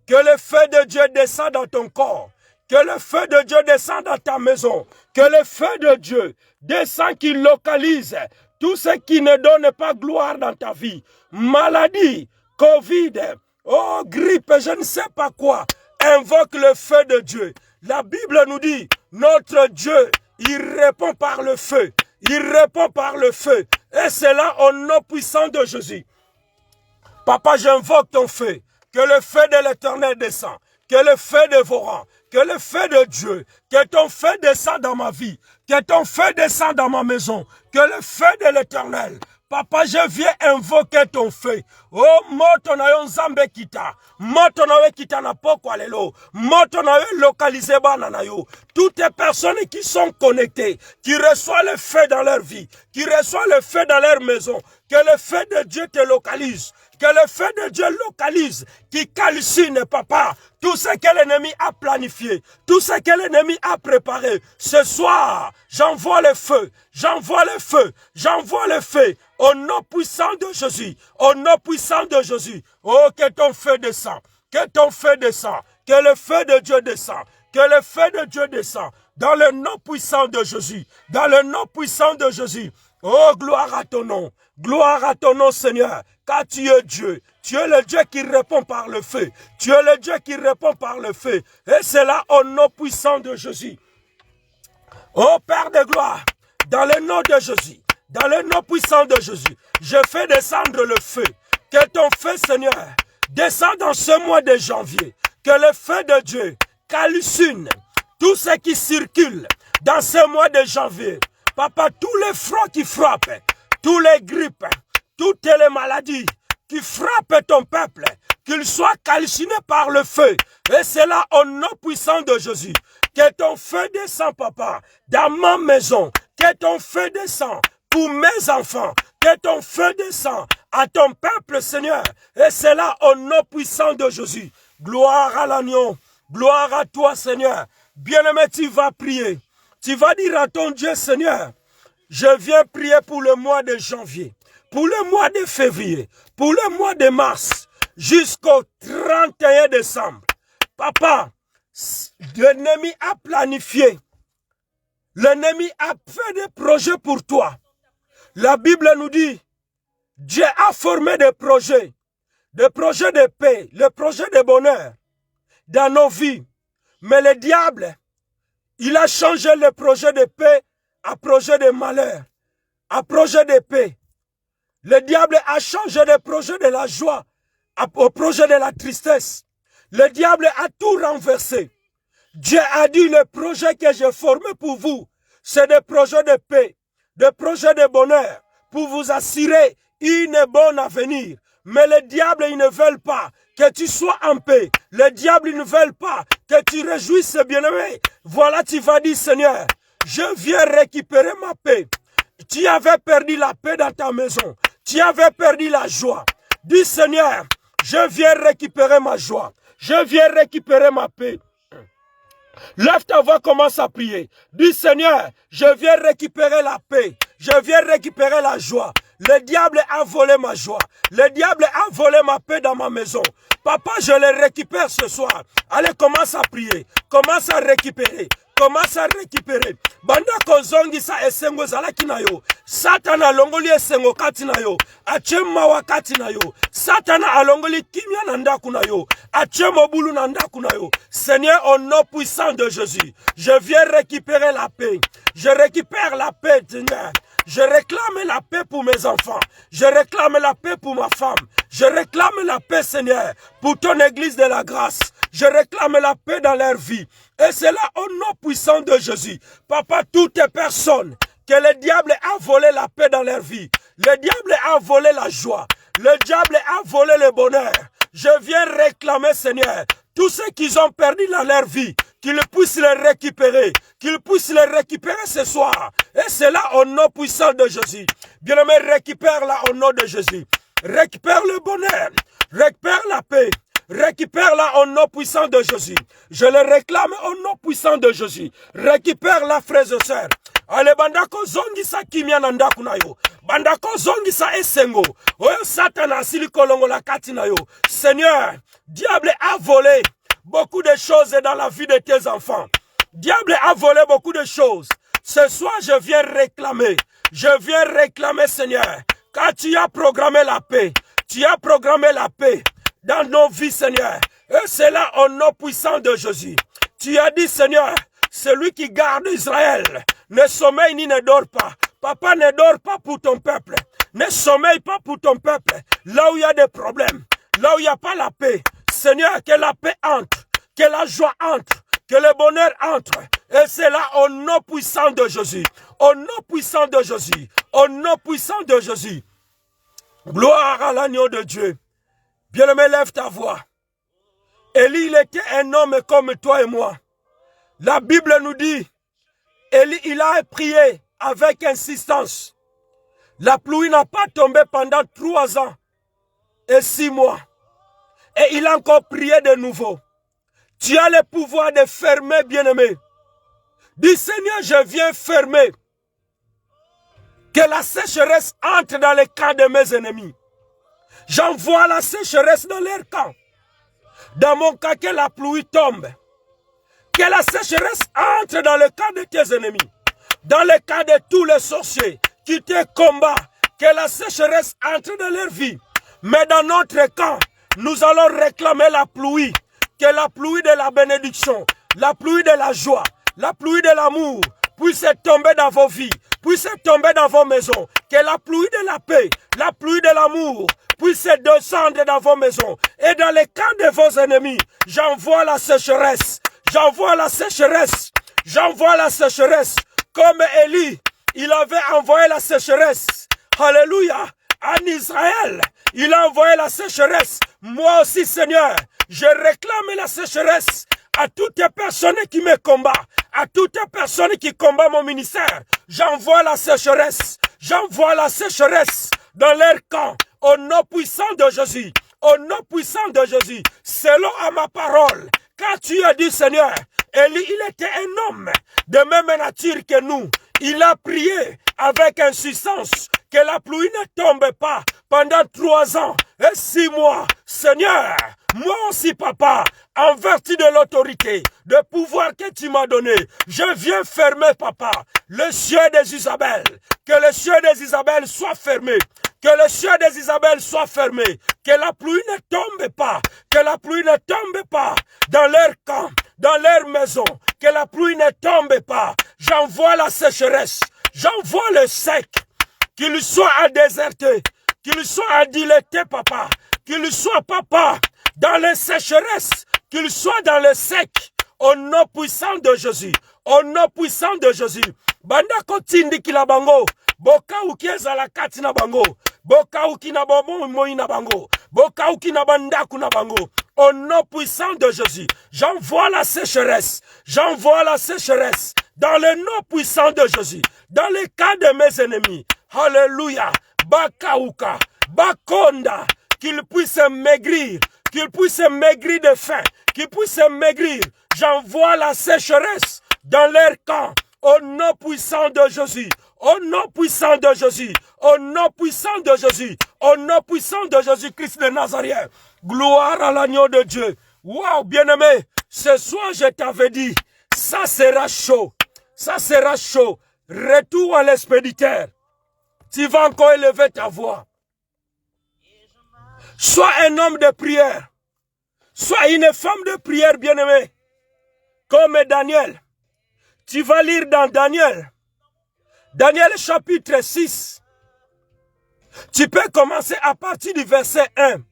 Que le feu de Dieu descende dans ton corps. Que le feu de Dieu descende dans ta maison. Que le feu de Dieu descende, qui localise tout ce qui ne donne pas gloire dans ta vie. Maladie, Covid, oh grippe, je ne sais pas quoi. Invoque le feu de Dieu. La Bible nous dit, notre Dieu, il répond par le feu. Il répond par le feu. Et c'est là au nom puissant de Jésus. Papa, j'invoque ton feu. Que le feu de l'Éternel descende. Que le feu dévorant. Que le feu de Dieu. Que ton feu descende dans ma vie. Que ton feu descende dans ma maison. Que le feu de l'Éternel. Papa, je viens invoquer ton feu. Oh, moto na yo nzambe kita. Moto na yo kita na poko alelo. Moto na yo localisé bana na yo. Toutes les personnes qui sont connectées, qui reçoivent le feu dans leur vie, qui reçoivent le feu dans leur maison, que le feu de Dieu te localise. Que le feu de Dieu localise, qui calcine, papa, tout ce que l'ennemi a planifié, tout ce que l'ennemi a préparé. Ce soir, j'envoie le feu, j'envoie le feu, j'envoie le feu, au nom puissant de Jésus, au nom puissant de Jésus. Oh, que ton feu descend, que ton feu descend, que le feu de Dieu descend, que le feu de Dieu descend, dans le nom puissant de Jésus, dans le nom puissant de Jésus. Oh, gloire à ton nom, Seigneur, car tu es Dieu. Tu es le Dieu qui répond par le feu. Tu es le Dieu qui répond par le feu. Et c'est là au nom puissant de Jésus. Oh, Père de gloire, dans le nom de Jésus, dans le nom puissant de Jésus, je fais descendre le feu. Que ton feu, Seigneur, descende dans ce mois de janvier. Que le feu de Dieu calcine tout ce qui circule dans ce mois de janvier. Papa, tous les froids qui frappent, tous les grippes, toutes les maladies qui frappent ton peuple, qu'ils soient calcinés par le feu. Et c'est là au nom puissant de Jésus. Que ton feu descend, papa, dans ma maison. Que ton feu descend pour mes enfants. Que ton feu descend à ton peuple, Seigneur. Et c'est là au nom puissant de Jésus. Gloire à l'agneau. Gloire à toi, Seigneur. Bien-aimé, tu vas prier. Tu vas dire à ton Dieu, Seigneur, je viens prier pour le mois de janvier, pour le mois de février, pour le mois de mars, jusqu'au 31 décembre. Papa, l'ennemi a planifié, l'ennemi a fait des projets pour toi. La Bible nous dit, Dieu a formé des projets de paix, le projet de bonheur dans nos vies. Mais le diable, il a changé le projet de paix à projet de malheur, à projet de paix. Le diable a changé le projet de la joie au projet de la tristesse. Le diable a tout renversé. Dieu a dit, le projet que j'ai formé pour vous, c'est des projets de paix, des projets de bonheur, pour vous assurer une bonne avenir. Mais le diable, il ne veut pas que tu sois en paix. Le diable, il ne veut pas que tu réjouisses, bien-aimé. Voilà, tu vas dire, Seigneur, je viens récupérer ma paix. Tu avais perdu la paix dans ta maison. Tu avais perdu la joie. Dis, Seigneur, je viens récupérer ma joie. Je viens récupérer ma paix. Lève ta voix, commence à prier. Dis, Seigneur, je viens récupérer la paix. Je viens récupérer la joie. Le diable a volé ma joie. Le diable a volé ma paix dans ma maison. Papa, je le récupère ce soir. Allez, commence à prier. Commence à récupérer. Commence à récupérer. Banda kozongisa esengo zalaki na yo. Satana alongoli esengo kati na yo. Achema wakati na yo. Satana alongoli kimia na ndaku na yo. Achema bulu na ndaku na yo. Seigneur, au nom puissant de Jésus, je viens récupérer la paix. Je récupère la paix, Seigneur. Je réclame la paix pour mes enfants. Je réclame la paix pour ma femme. Je réclame la paix, Seigneur, pour ton église de la grâce. Je réclame la paix dans leur vie. Et c'est là au nom puissant de Jésus. Papa, toutes les personnes que le diable a volé la paix dans leur vie, Le diable a volé la joie. Le diable a volé le bonheur. Je viens réclamer, Seigneur, tous ceux qui ont perdu dans leur vie, qu'ils puissent les récupérer, qu'ils puissent les récupérer ce soir. Et c'est là au nom puissant de Jésus. Bien-aimé, récupère-la au nom de Jésus. Récupère le bonheur, récupère la paix, récupère-la au nom puissant de Jésus. Je le réclame au nom puissant de Jésus. Récupère-la, frères et sœurs. Ale bandako zongi sa kimia na ndaku na yo. Bandako zongi sa esengo. Oyo Satan asili kolongo la kati na yo. Seigneur, diable a volé beaucoup de choses dans la vie de tes enfants. Diable a volé beaucoup de choses. Ce soir, je viens réclamer. Je viens réclamer, Seigneur. Car tu as programmé la paix. Tu as programmé la paix dans nos vies, Seigneur. Et c'est là au nom puissant de Jésus. Tu as dit, Seigneur, celui qui garde Israël ne sommeille ni ne dort pas. Papa, ne dort pas pour ton peuple. Ne sommeille pas pour ton peuple. Là où il y a des problèmes, là où il n'y a pas la paix. Seigneur, que la paix entre, que la joie entre, que le bonheur entre. Et c'est là au nom puissant de Jésus. Au nom puissant de Jésus. Au nom puissant de Jésus. Gloire à l'agneau de Dieu. Bien-aimé, lève ta voix. Élie, il était un homme comme toi et moi. La Bible nous dit, Élie, il a prié avec insistance. La pluie n'a pas tombé pendant 3 ans et 6 mois. Et il a encore prié de nouveau. Tu as le pouvoir de fermer, bien-aimé. Dis, Seigneur, je viens fermer. Que la sécheresse entre dans les camps de mes ennemis. J'envoie la sécheresse dans leur camp. Dans mon cas, que la pluie tombe. Que la sécheresse entre dans le camp de tes ennemis. Dans le cas de tous les sorciers qui te combattent. Que la sécheresse entre dans leur vie. Mais dans notre camp, nous allons réclamer la pluie. Que la pluie de la bénédiction, la pluie de la joie, la pluie de l'amour puisse tomber dans vos vies, puisse tomber dans vos maisons. Que la pluie de la paix, la pluie de l'amour puisse descendre dans vos maisons. Et dans les camps de vos ennemis, j'envoie la sécheresse. J'envoie la sécheresse. J'envoie la sécheresse. Comme Élie, il avait envoyé la sécheresse. Alléluia. En Israël, il a envoyé la sécheresse. Moi aussi, Seigneur, je réclame la sécheresse à toutes les personnes qui me combattent, à toutes les personnes qui combattent mon ministère. J'envoie la sécheresse. J'envoie la sécheresse dans leur camp. Au nom puissant de Jésus. Au nom puissant de Jésus. Selon à ma parole. Car tu as dit, Seigneur, Élie, il était un homme de même nature que nous. Il a prié avec insistance que la pluie ne tombe pas pendant 3 ans et 6 mois. Seigneur, moi aussi, papa, en vertu de l'autorité, de pouvoir que tu m'as donné, je viens fermer, papa, le ciel des Isabelles. Que le ciel des Isabelles soit fermé. Que le ciel des Isabelles soit fermé. Que la pluie ne tombe pas. Que la pluie ne tombe pas dans leur camp, dans leur maison. Que la pluie ne tombe pas. J'envoie la sécheresse. J'envoie le sec. Qu'il soit à déserter. Qu'il soit à dilater, papa. Qu'il soit, papa, dans les sécheresses. Qu'il soit dans le sec. Au nom puissant de Jésus. Au nom puissant de Jésus. Banda kotindi kila bango. Boka ukieza la kati na bango. Boka ukina bomo moi na bango. Boka ukina bandaku na bango. Au nom puissant de Jésus. J'envoie la sécheresse. J'envoie la sécheresse. Dans le nom puissant de Jésus. Dans les cas de mes ennemis. Alléluia. Bakauka. Bakonda. Qu'ils puissent maigrir. Qu'ils puissent maigrir de faim. Qu'ils puissent maigrir. J'envoie la sécheresse dans leur camp. Au nom puissant de Jésus. Au nom puissant de Jésus. Au nom puissant de Jésus. Au nom puissant de Jésus-Christ de Nazareth. Gloire à l'agneau de Dieu. Waouh, bien-aimé. Ce soir, je t'avais dit, ça sera chaud. Ça sera chaud. Retour à l'expéditeur. Tu vas encore élever ta voix. Sois un homme de prière. Sois une femme de prière, bien-aimé. Comme Daniel. Tu vas lire dans Daniel. Daniel chapitre 6. Tu peux commencer à partir du verset 1.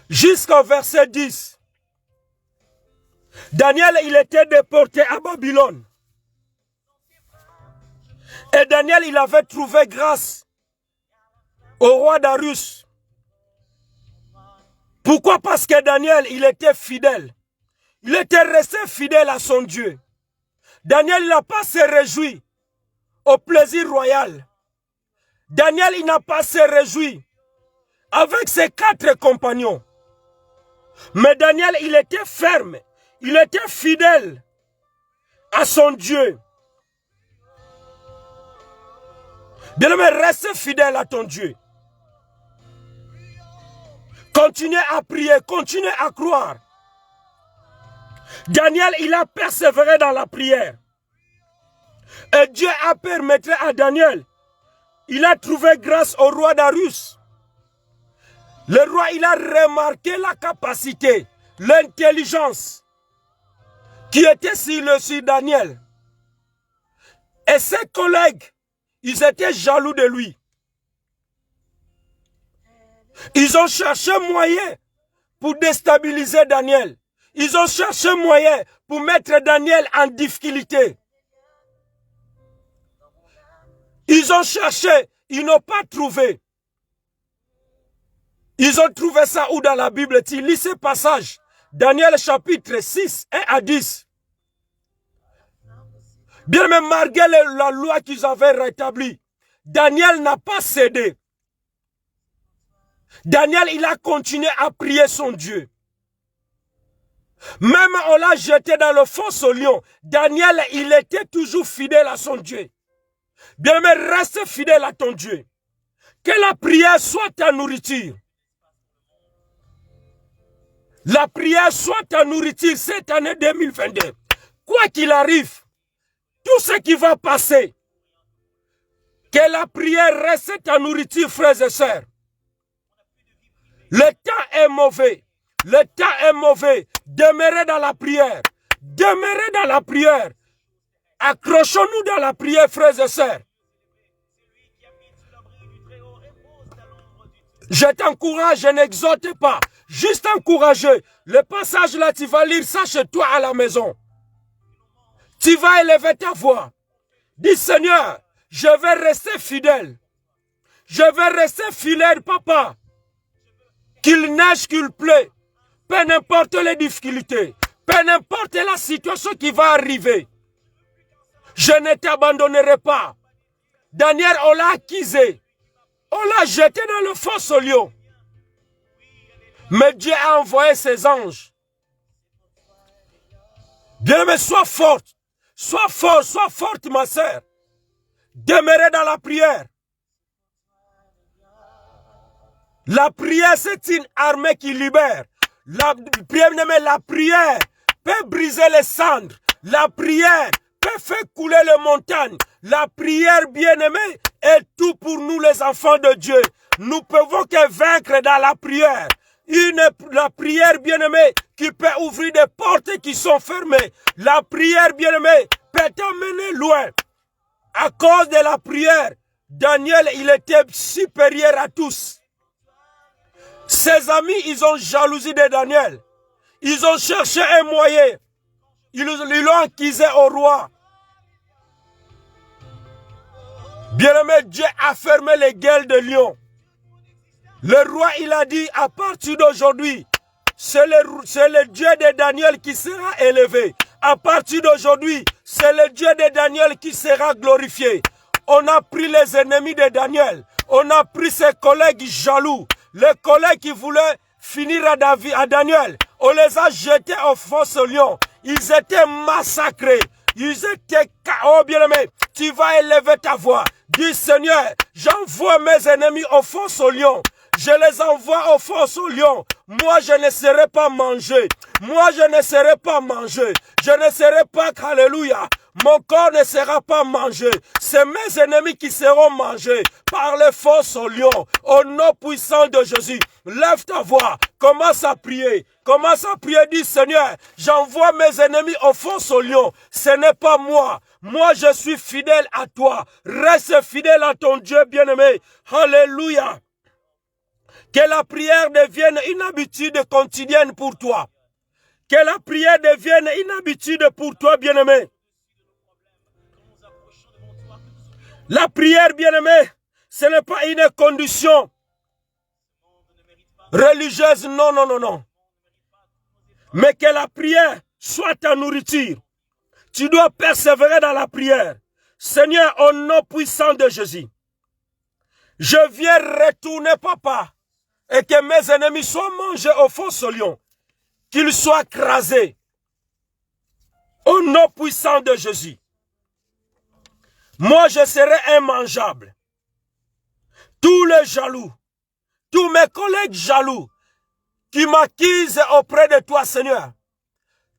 Jusqu'au verset 10. Daniel, il était déporté à Babylone. Et Daniel, il avait trouvé grâce au roi Darius. Pourquoi? Parce que Daniel, il était fidèle. Il était resté fidèle à son Dieu. Daniel, il n'a pas se réjoui au plaisir royal. Daniel, il n'a pas se réjoui avec ses 4 compagnons. Mais Daniel, il était ferme. Il était fidèle à son Dieu. Bien-aimé, reste fidèle à ton Dieu. Continuez à prier, continuez à croire. Daniel, il a persévéré dans la prière. Et Dieu a permis à Daniel, il a trouvé grâce au roi Darius. Le roi, il a remarqué la capacité, l'intelligence qui était sur Daniel. Et ses collègues, ils étaient jaloux de lui. Ils ont cherché moyen pour déstabiliser Daniel. Ils ont cherché moyen pour mettre Daniel en difficulté. Ils ont cherché, ils n'ont pas trouvé. Ils ont trouvé ça où dans la Bible? Tu lis ce passage. Daniel chapitre 6, 1 à 10. Bien même malgré la loi qu'ils avaient rétablie, Daniel n'a pas cédé. Daniel, il a continué à prier son Dieu. Même on l'a jeté dans le fosse au lion. Daniel, il était toujours fidèle à son Dieu. Bien mais reste fidèle à ton Dieu. Que la prière soit ta nourriture. La prière soit ta nourriture cette année 2022. Quoi qu'il arrive, tout ce qui va passer, que la prière reste ta nourriture, frères et sœurs. Le temps est mauvais. Le temps est mauvais. Demeurez dans la prière. Demeurez dans la prière. Accrochons-nous dans la prière, frères et sœurs. Je t'encourage, je n'exhorte pas. Juste encourager. Le passage là, tu vas lire ça chez toi à la maison. Tu vas élever ta voix. Dis Seigneur, je vais rester fidèle. Je vais rester fidèle, papa. Qu'il neige, qu'il pleut. Peu importe les difficultés. Peu importe la situation qui va arriver. Je ne t'abandonnerai pas. Daniel, on l'a accusé. On l'a jeté dans le fosse au lion. Mais Dieu a envoyé ses anges. Bien-aimé, sois forte. Sois forte, ma sœur. Demeurez dans la prière. La prière, c'est une armée qui libère. La prière peut briser les cendres. La prière peut faire couler les montagnes. La prière, bien-aimée, est tout pour nous les enfants de Dieu. Nous pouvons que vaincre dans la prière. La prière, bien-aimée, qui peut ouvrir des portes qui sont fermées. La prière, bien-aimée, peut t'emmener loin. À cause de la prière, Daniel, il était supérieur à tous. Ses amis, ils ont jalousi de Daniel. Ils ont cherché un moyen. Ils l'ont accusé au roi. Bien-aimé, Dieu a fermé les gueules de lion. Le roi, il a dit, à partir d'aujourd'hui, c'est le Dieu de Daniel qui sera élevé. À partir d'aujourd'hui, c'est le Dieu de Daniel qui sera glorifié. On a pris les ennemis de Daniel. On a pris ses collègues jaloux. Les collègues qui voulaient finir à Daniel. On les a jetés au fosse au lion. Ils étaient massacrés. Ils étaient KO, bien-aimés. Tu vas élever ta voix. Dis Seigneur, j'envoie mes ennemis au fosse au lion. Je les envoie au fosse au lion. Moi, je ne serai pas mangé. Moi, je ne serai pas mangé. Je ne serai pas, alléluia. Mon corps ne sera pas mangé. C'est mes ennemis qui seront mangés par les forces au lion. Au nom puissant de Jésus. Lève ta voix. Commence à prier. Commence à prier. Dis Seigneur, j'envoie mes ennemis au forces au lion. Ce n'est pas moi. Moi, je suis fidèle à toi. Reste fidèle à ton Dieu bien-aimé. Alléluia. Que la prière devienne une habitude quotidienne pour toi. Que la prière devienne une habitude pour toi, bien-aimé. La prière, bien-aimé, ce n'est pas une condition religieuse, non, non, non, non. Mais que la prière soit ta nourriture. Tu dois persévérer dans la prière. Seigneur, au nom puissant de Jésus, je viens retourner, papa, et que mes ennemis soient mangés au faux lion, qu'ils soient crasés. Au nom puissant de Jésus. Moi, je serai immangeable. Tous les jaloux, tous mes collègues jaloux qui m'accusent auprès de toi, Seigneur,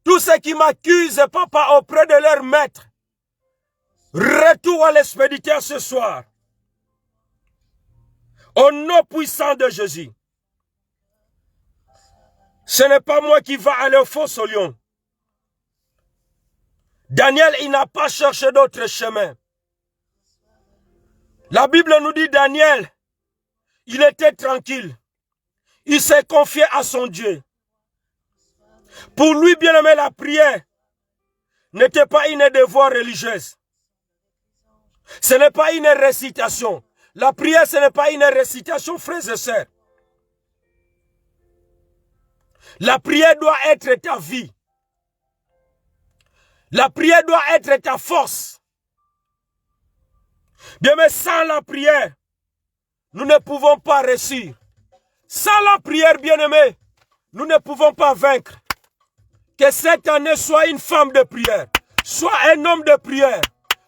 tous ceux qui m'accusent, papa, auprès de leur maître, retour à l'expéditeur ce soir. Au nom puissant de Jésus. Ce n'est pas moi qui va aller au faux lion. Daniel, il n'a pas cherché d'autre chemin. La Bible nous dit Daniel, il était tranquille. Il s'est confié à son Dieu. Pour lui, bien-aimé, la prière n'était pas une devoir religieuse. Ce n'est pas une récitation. La prière, ce n'est pas une récitation, frères et sœurs. La prière doit être ta vie. La prière doit être ta force. Bien, mais sans la prière, nous ne pouvons pas réussir. Sans la prière, bien-aimé, nous ne pouvons pas vaincre. Que cette année soit une femme de prière, soit un homme de prière,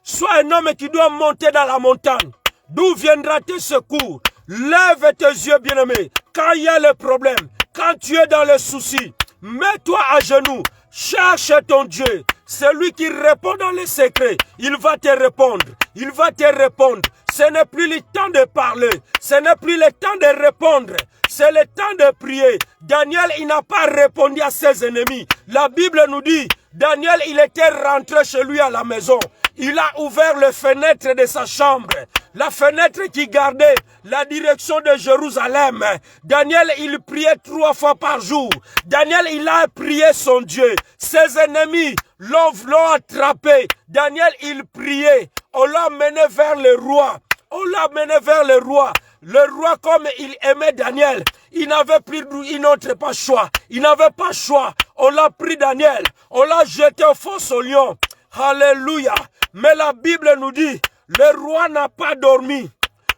soit un homme qui doit monter dans la montagne. D'où viendra tes secours? Lève tes yeux, bien-aimé. Quand il y a le problème, quand tu es dans le souci, mets-toi à genoux. Cherche ton Dieu. Celui qui répond dans les secrets, il va te répondre. Il va te répondre. Ce n'est plus le temps de parler. Ce n'est plus le temps de répondre. C'est le temps de prier. Daniel, il n'a pas répondu à ses ennemis. La Bible nous dit, Daniel, il était rentré chez lui à la maison. Il a ouvert les fenêtres de sa chambre. La fenêtre qui gardait la direction de Jérusalem. Daniel, il priait 3 fois par jour. Daniel, il a prié son Dieu. Ses ennemis l'ont attrapé. Daniel, il priait. On l'a mené vers le roi. On l'a mené vers le roi. Le roi, comme il aimait Daniel, il n'avait plus une autre pas choix. Il n'avait pas choix. On l'a pris Daniel. On l'a jeté au faux lion. Alléluia. Mais la Bible nous dit, le roi n'a pas dormi.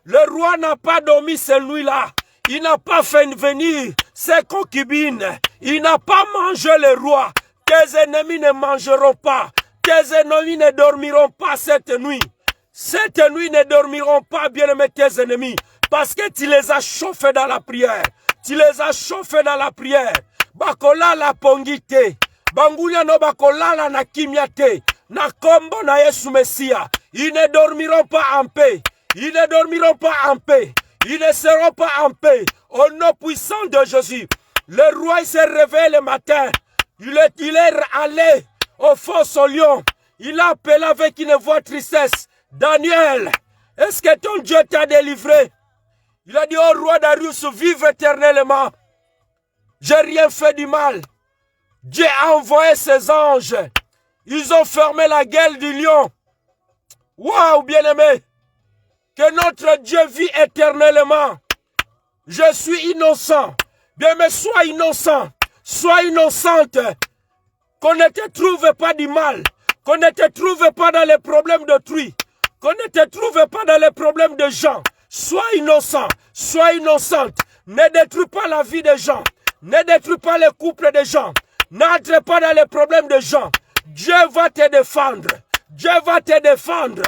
Le roi n'a pas dormi cette nuit-là. Il n'a pas fait venir ses concubines. Il n'a pas mangé le roi. Tes ennemis ne mangeront pas. Tes ennemis ne dormiront pas cette nuit. Cette nuit ne dormiront pas, bien-aimés, tes ennemis. Parce que tu les as chauffés dans la prière. Tu les as chauffés dans la prière. Bakola la pongite. Banguya no bakola la na kimiate. Na kombo na Yesu Messia. Ils ne dormiront pas en paix. Ils ne dormiront pas en paix. Ils ne seront pas en paix. Au nom puissant de Jésus. Le roi il s'est réveillé le matin. Il est allé au faux lion. Il a appelé avec une voix de tristesse. Daniel, est-ce que ton Dieu t'a délivré? Il a dit au roi Darius, vive éternellement. J'ai rien fait du mal. Dieu a envoyé ses anges. Ils ont fermé la gueule du lion. Waouh, bien-aimé. Que notre Dieu vit éternellement. Je suis innocent. Bien, mais sois innocent. Sois innocente. Qu'on ne te trouve pas du mal. Qu'on ne te trouve pas dans les problèmes d'autrui. Qu'on ne te trouve pas dans les problèmes de gens. Sois innocent. Sois innocente. Ne détruis pas la vie des gens. Ne détruis pas les couples des gens. N'entre pas dans les problèmes des gens. Dieu va te défendre. Dieu va te défendre.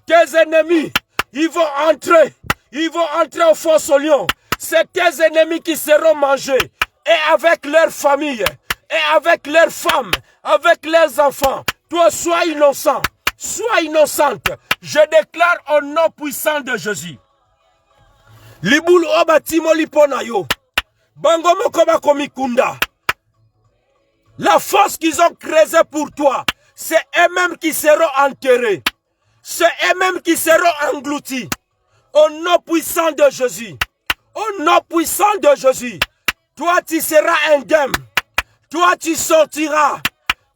Tes ennemis, ils vont entrer. Ils vont entrer au faux lion. C'est tes ennemis qui seront mangés. Et avec leur famille. Et avec leurs femmes. Avec leurs enfants. Toi, sois innocent. Sois innocente. Je déclare au nom puissant de Jésus. Libulu oba timoli ponayo. Bangomo koba komikunda. La force qu'ils ont creusée pour toi, c'est eux-mêmes qui seront enterrés. C'est eux-mêmes qui seront engloutis. Au nom puissant de Jésus. Au nom puissant de Jésus. Toi, tu seras indemne. Toi, tu sortiras.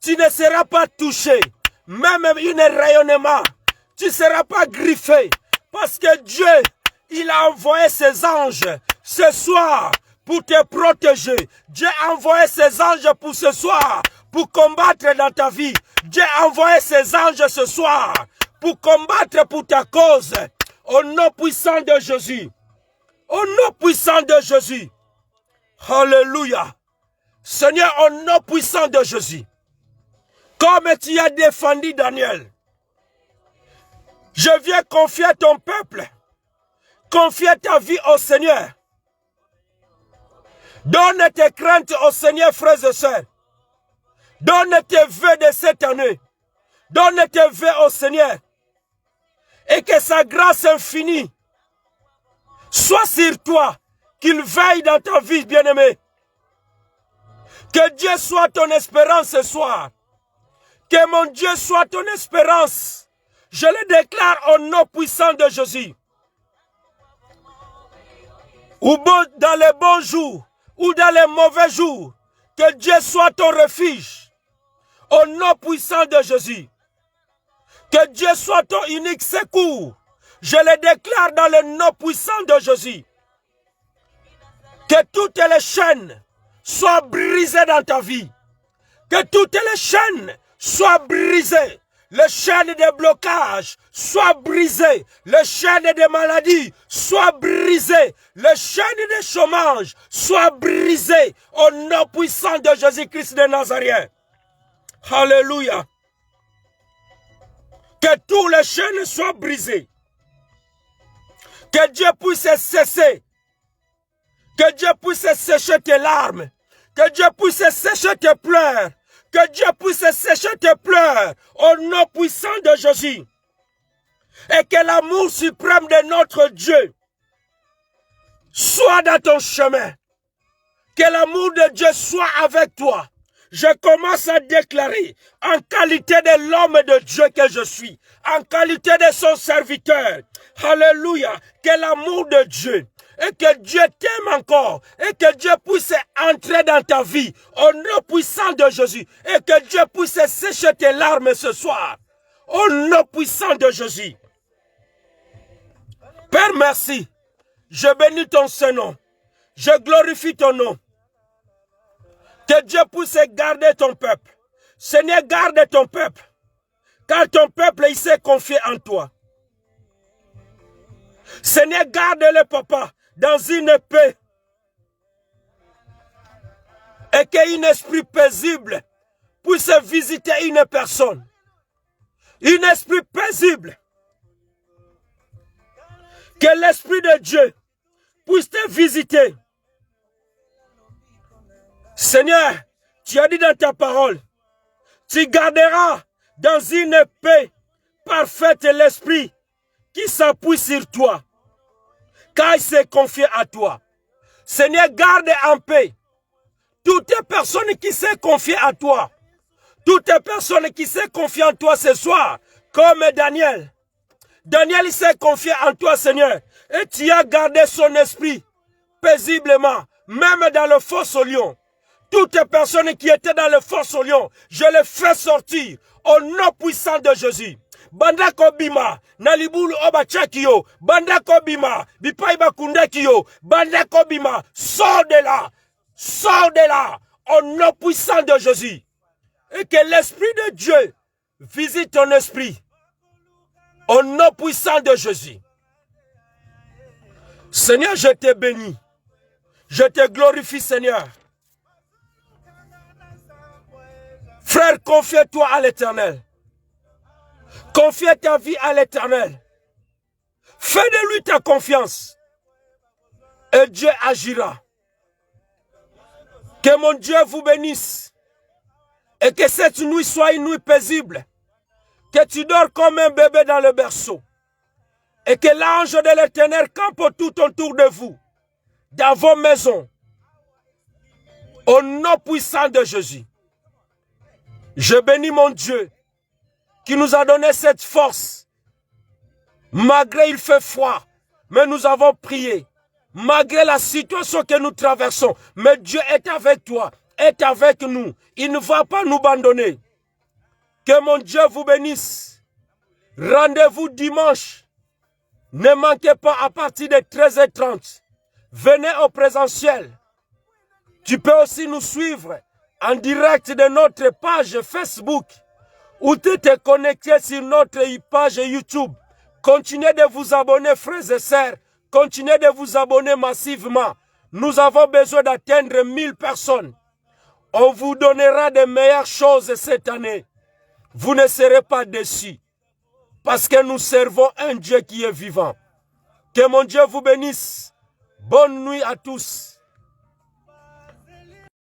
Tu ne seras pas touché. Même un rayonnement. Tu ne seras pas griffé. Parce que Dieu, il a envoyé ses anges ce soir pour te protéger. Dieu a envoyé ses anges pour ce soir, pour combattre dans ta vie. Dieu a envoyé ses anges ce soir pour combattre pour ta cause. Au nom puissant de Jésus. Au nom puissant de Jésus. Alléluia. Seigneur, au nom puissant de Jésus. Comme tu as défendu Daniel, je viens confier ton peuple. Confier ta vie au Seigneur. Donne tes craintes au Seigneur, frères et sœurs. Donne tes vœux de cette année. Donne tes vœux au Seigneur. Et que sa grâce infinie soit sur toi. Qu'il veille dans ta vie, bien-aimé. Que Dieu soit ton espérance ce soir. Que mon Dieu soit ton espérance. Je le déclare au nom puissant de Jésus. Ou dans les bons jours, ou dans les mauvais jours, que Dieu soit ton refuge. Au nom puissant de Jésus. Que Dieu soit ton unique secours. Je le déclare dans le nom puissant de Jésus. Que toutes les chaînes soient brisées dans ta vie. Que toutes les chaînes soient brisées. Les chaînes de blocage soient brisées. Les chaînes de maladie soient brisées. Les chaînes de chômage soient brisées. Au nom puissant de Jésus-Christ de Nazareth. Alléluia. Que toutes les chaînes soient brisées. Que Dieu puisse cesser. Que Dieu puisse sécher tes larmes. Que Dieu puisse sécher tes pleurs. Que Dieu puisse sécher tes pleurs. Au nom puissant de Jésus. Et que l'amour suprême de notre Dieu soit dans ton chemin. Que l'amour de Dieu soit avec toi. Je commence à déclarer, en qualité de l'homme de Dieu que je suis, en qualité de son serviteur, alléluia, que l'amour de Dieu, et que Dieu t'aime encore, et que Dieu puisse entrer dans ta vie, au nom puissant de Jésus, et que Dieu puisse sécher tes larmes ce soir, au nom puissant de Jésus. Père, merci, je bénis ton Saint-Nom, je glorifie ton nom. Que Dieu puisse garder ton peuple. Seigneur, garde ton peuple. Car ton peuple, il s'est confié en toi. Seigneur, garde-le, papa, dans une paix. Et qu'un esprit paisible puisse visiter une personne. Un esprit paisible. Que l'Esprit de Dieu puisse te visiter. Seigneur, tu as dit dans ta parole, tu garderas dans une paix parfaite l'esprit qui s'appuie sur toi, car il s'est confié à toi. Seigneur, garde en paix toutes les personnes qui s'est confiées à toi, toutes les personnes qui s'est confiées en toi ce soir, comme Daniel. Daniel s'est confié en toi, Seigneur, et tu as gardé son esprit paisiblement, même dans le fosse au lion. Toutes les personnes qui étaient dans le fosse au lion, je les fais sortir au nom puissant de Jésus. Banda kobima, nalibulu oba chakio, banda kobima, bipaiba kundakio, banda kobima, sors de là, au nom puissant de Jésus. Et que l'Esprit de Dieu visite ton esprit, au nom puissant de Jésus. Seigneur, je te bénis, je te glorifie, Seigneur. Frère, confie-toi à l'Éternel. Confie ta vie à l'Éternel. Fais de lui ta confiance. Et Dieu agira. Que mon Dieu vous bénisse. Et que cette nuit soit une nuit paisible. Que tu dors comme un bébé dans le berceau. Et que l'ange de l'Éternel campe tout autour de vous. Dans vos maisons. Au nom puissant de Jésus. Je bénis mon Dieu qui nous a donné cette force. Malgré il fait froid, mais nous avons prié. Malgré la situation que nous traversons, mais Dieu est avec toi, est avec nous. Il ne va pas nous abandonner. Que mon Dieu vous bénisse. Rendez-vous dimanche Ne manquez pas à partir de 13h30. Venez au présentiel. Tu peux aussi nous suivre en direct de notre page Facebook ou te connecter sur notre page YouTube. Continuez de vous abonner, frères et sœurs. Continuez de vous abonner massivement. Nous avons besoin d'atteindre 1000 personnes. On vous donnera de meilleures choses cette année. Vous ne serez pas déçus. Parce que nous servons un Dieu qui est vivant. Que mon Dieu vous bénisse. Bonne nuit à tous.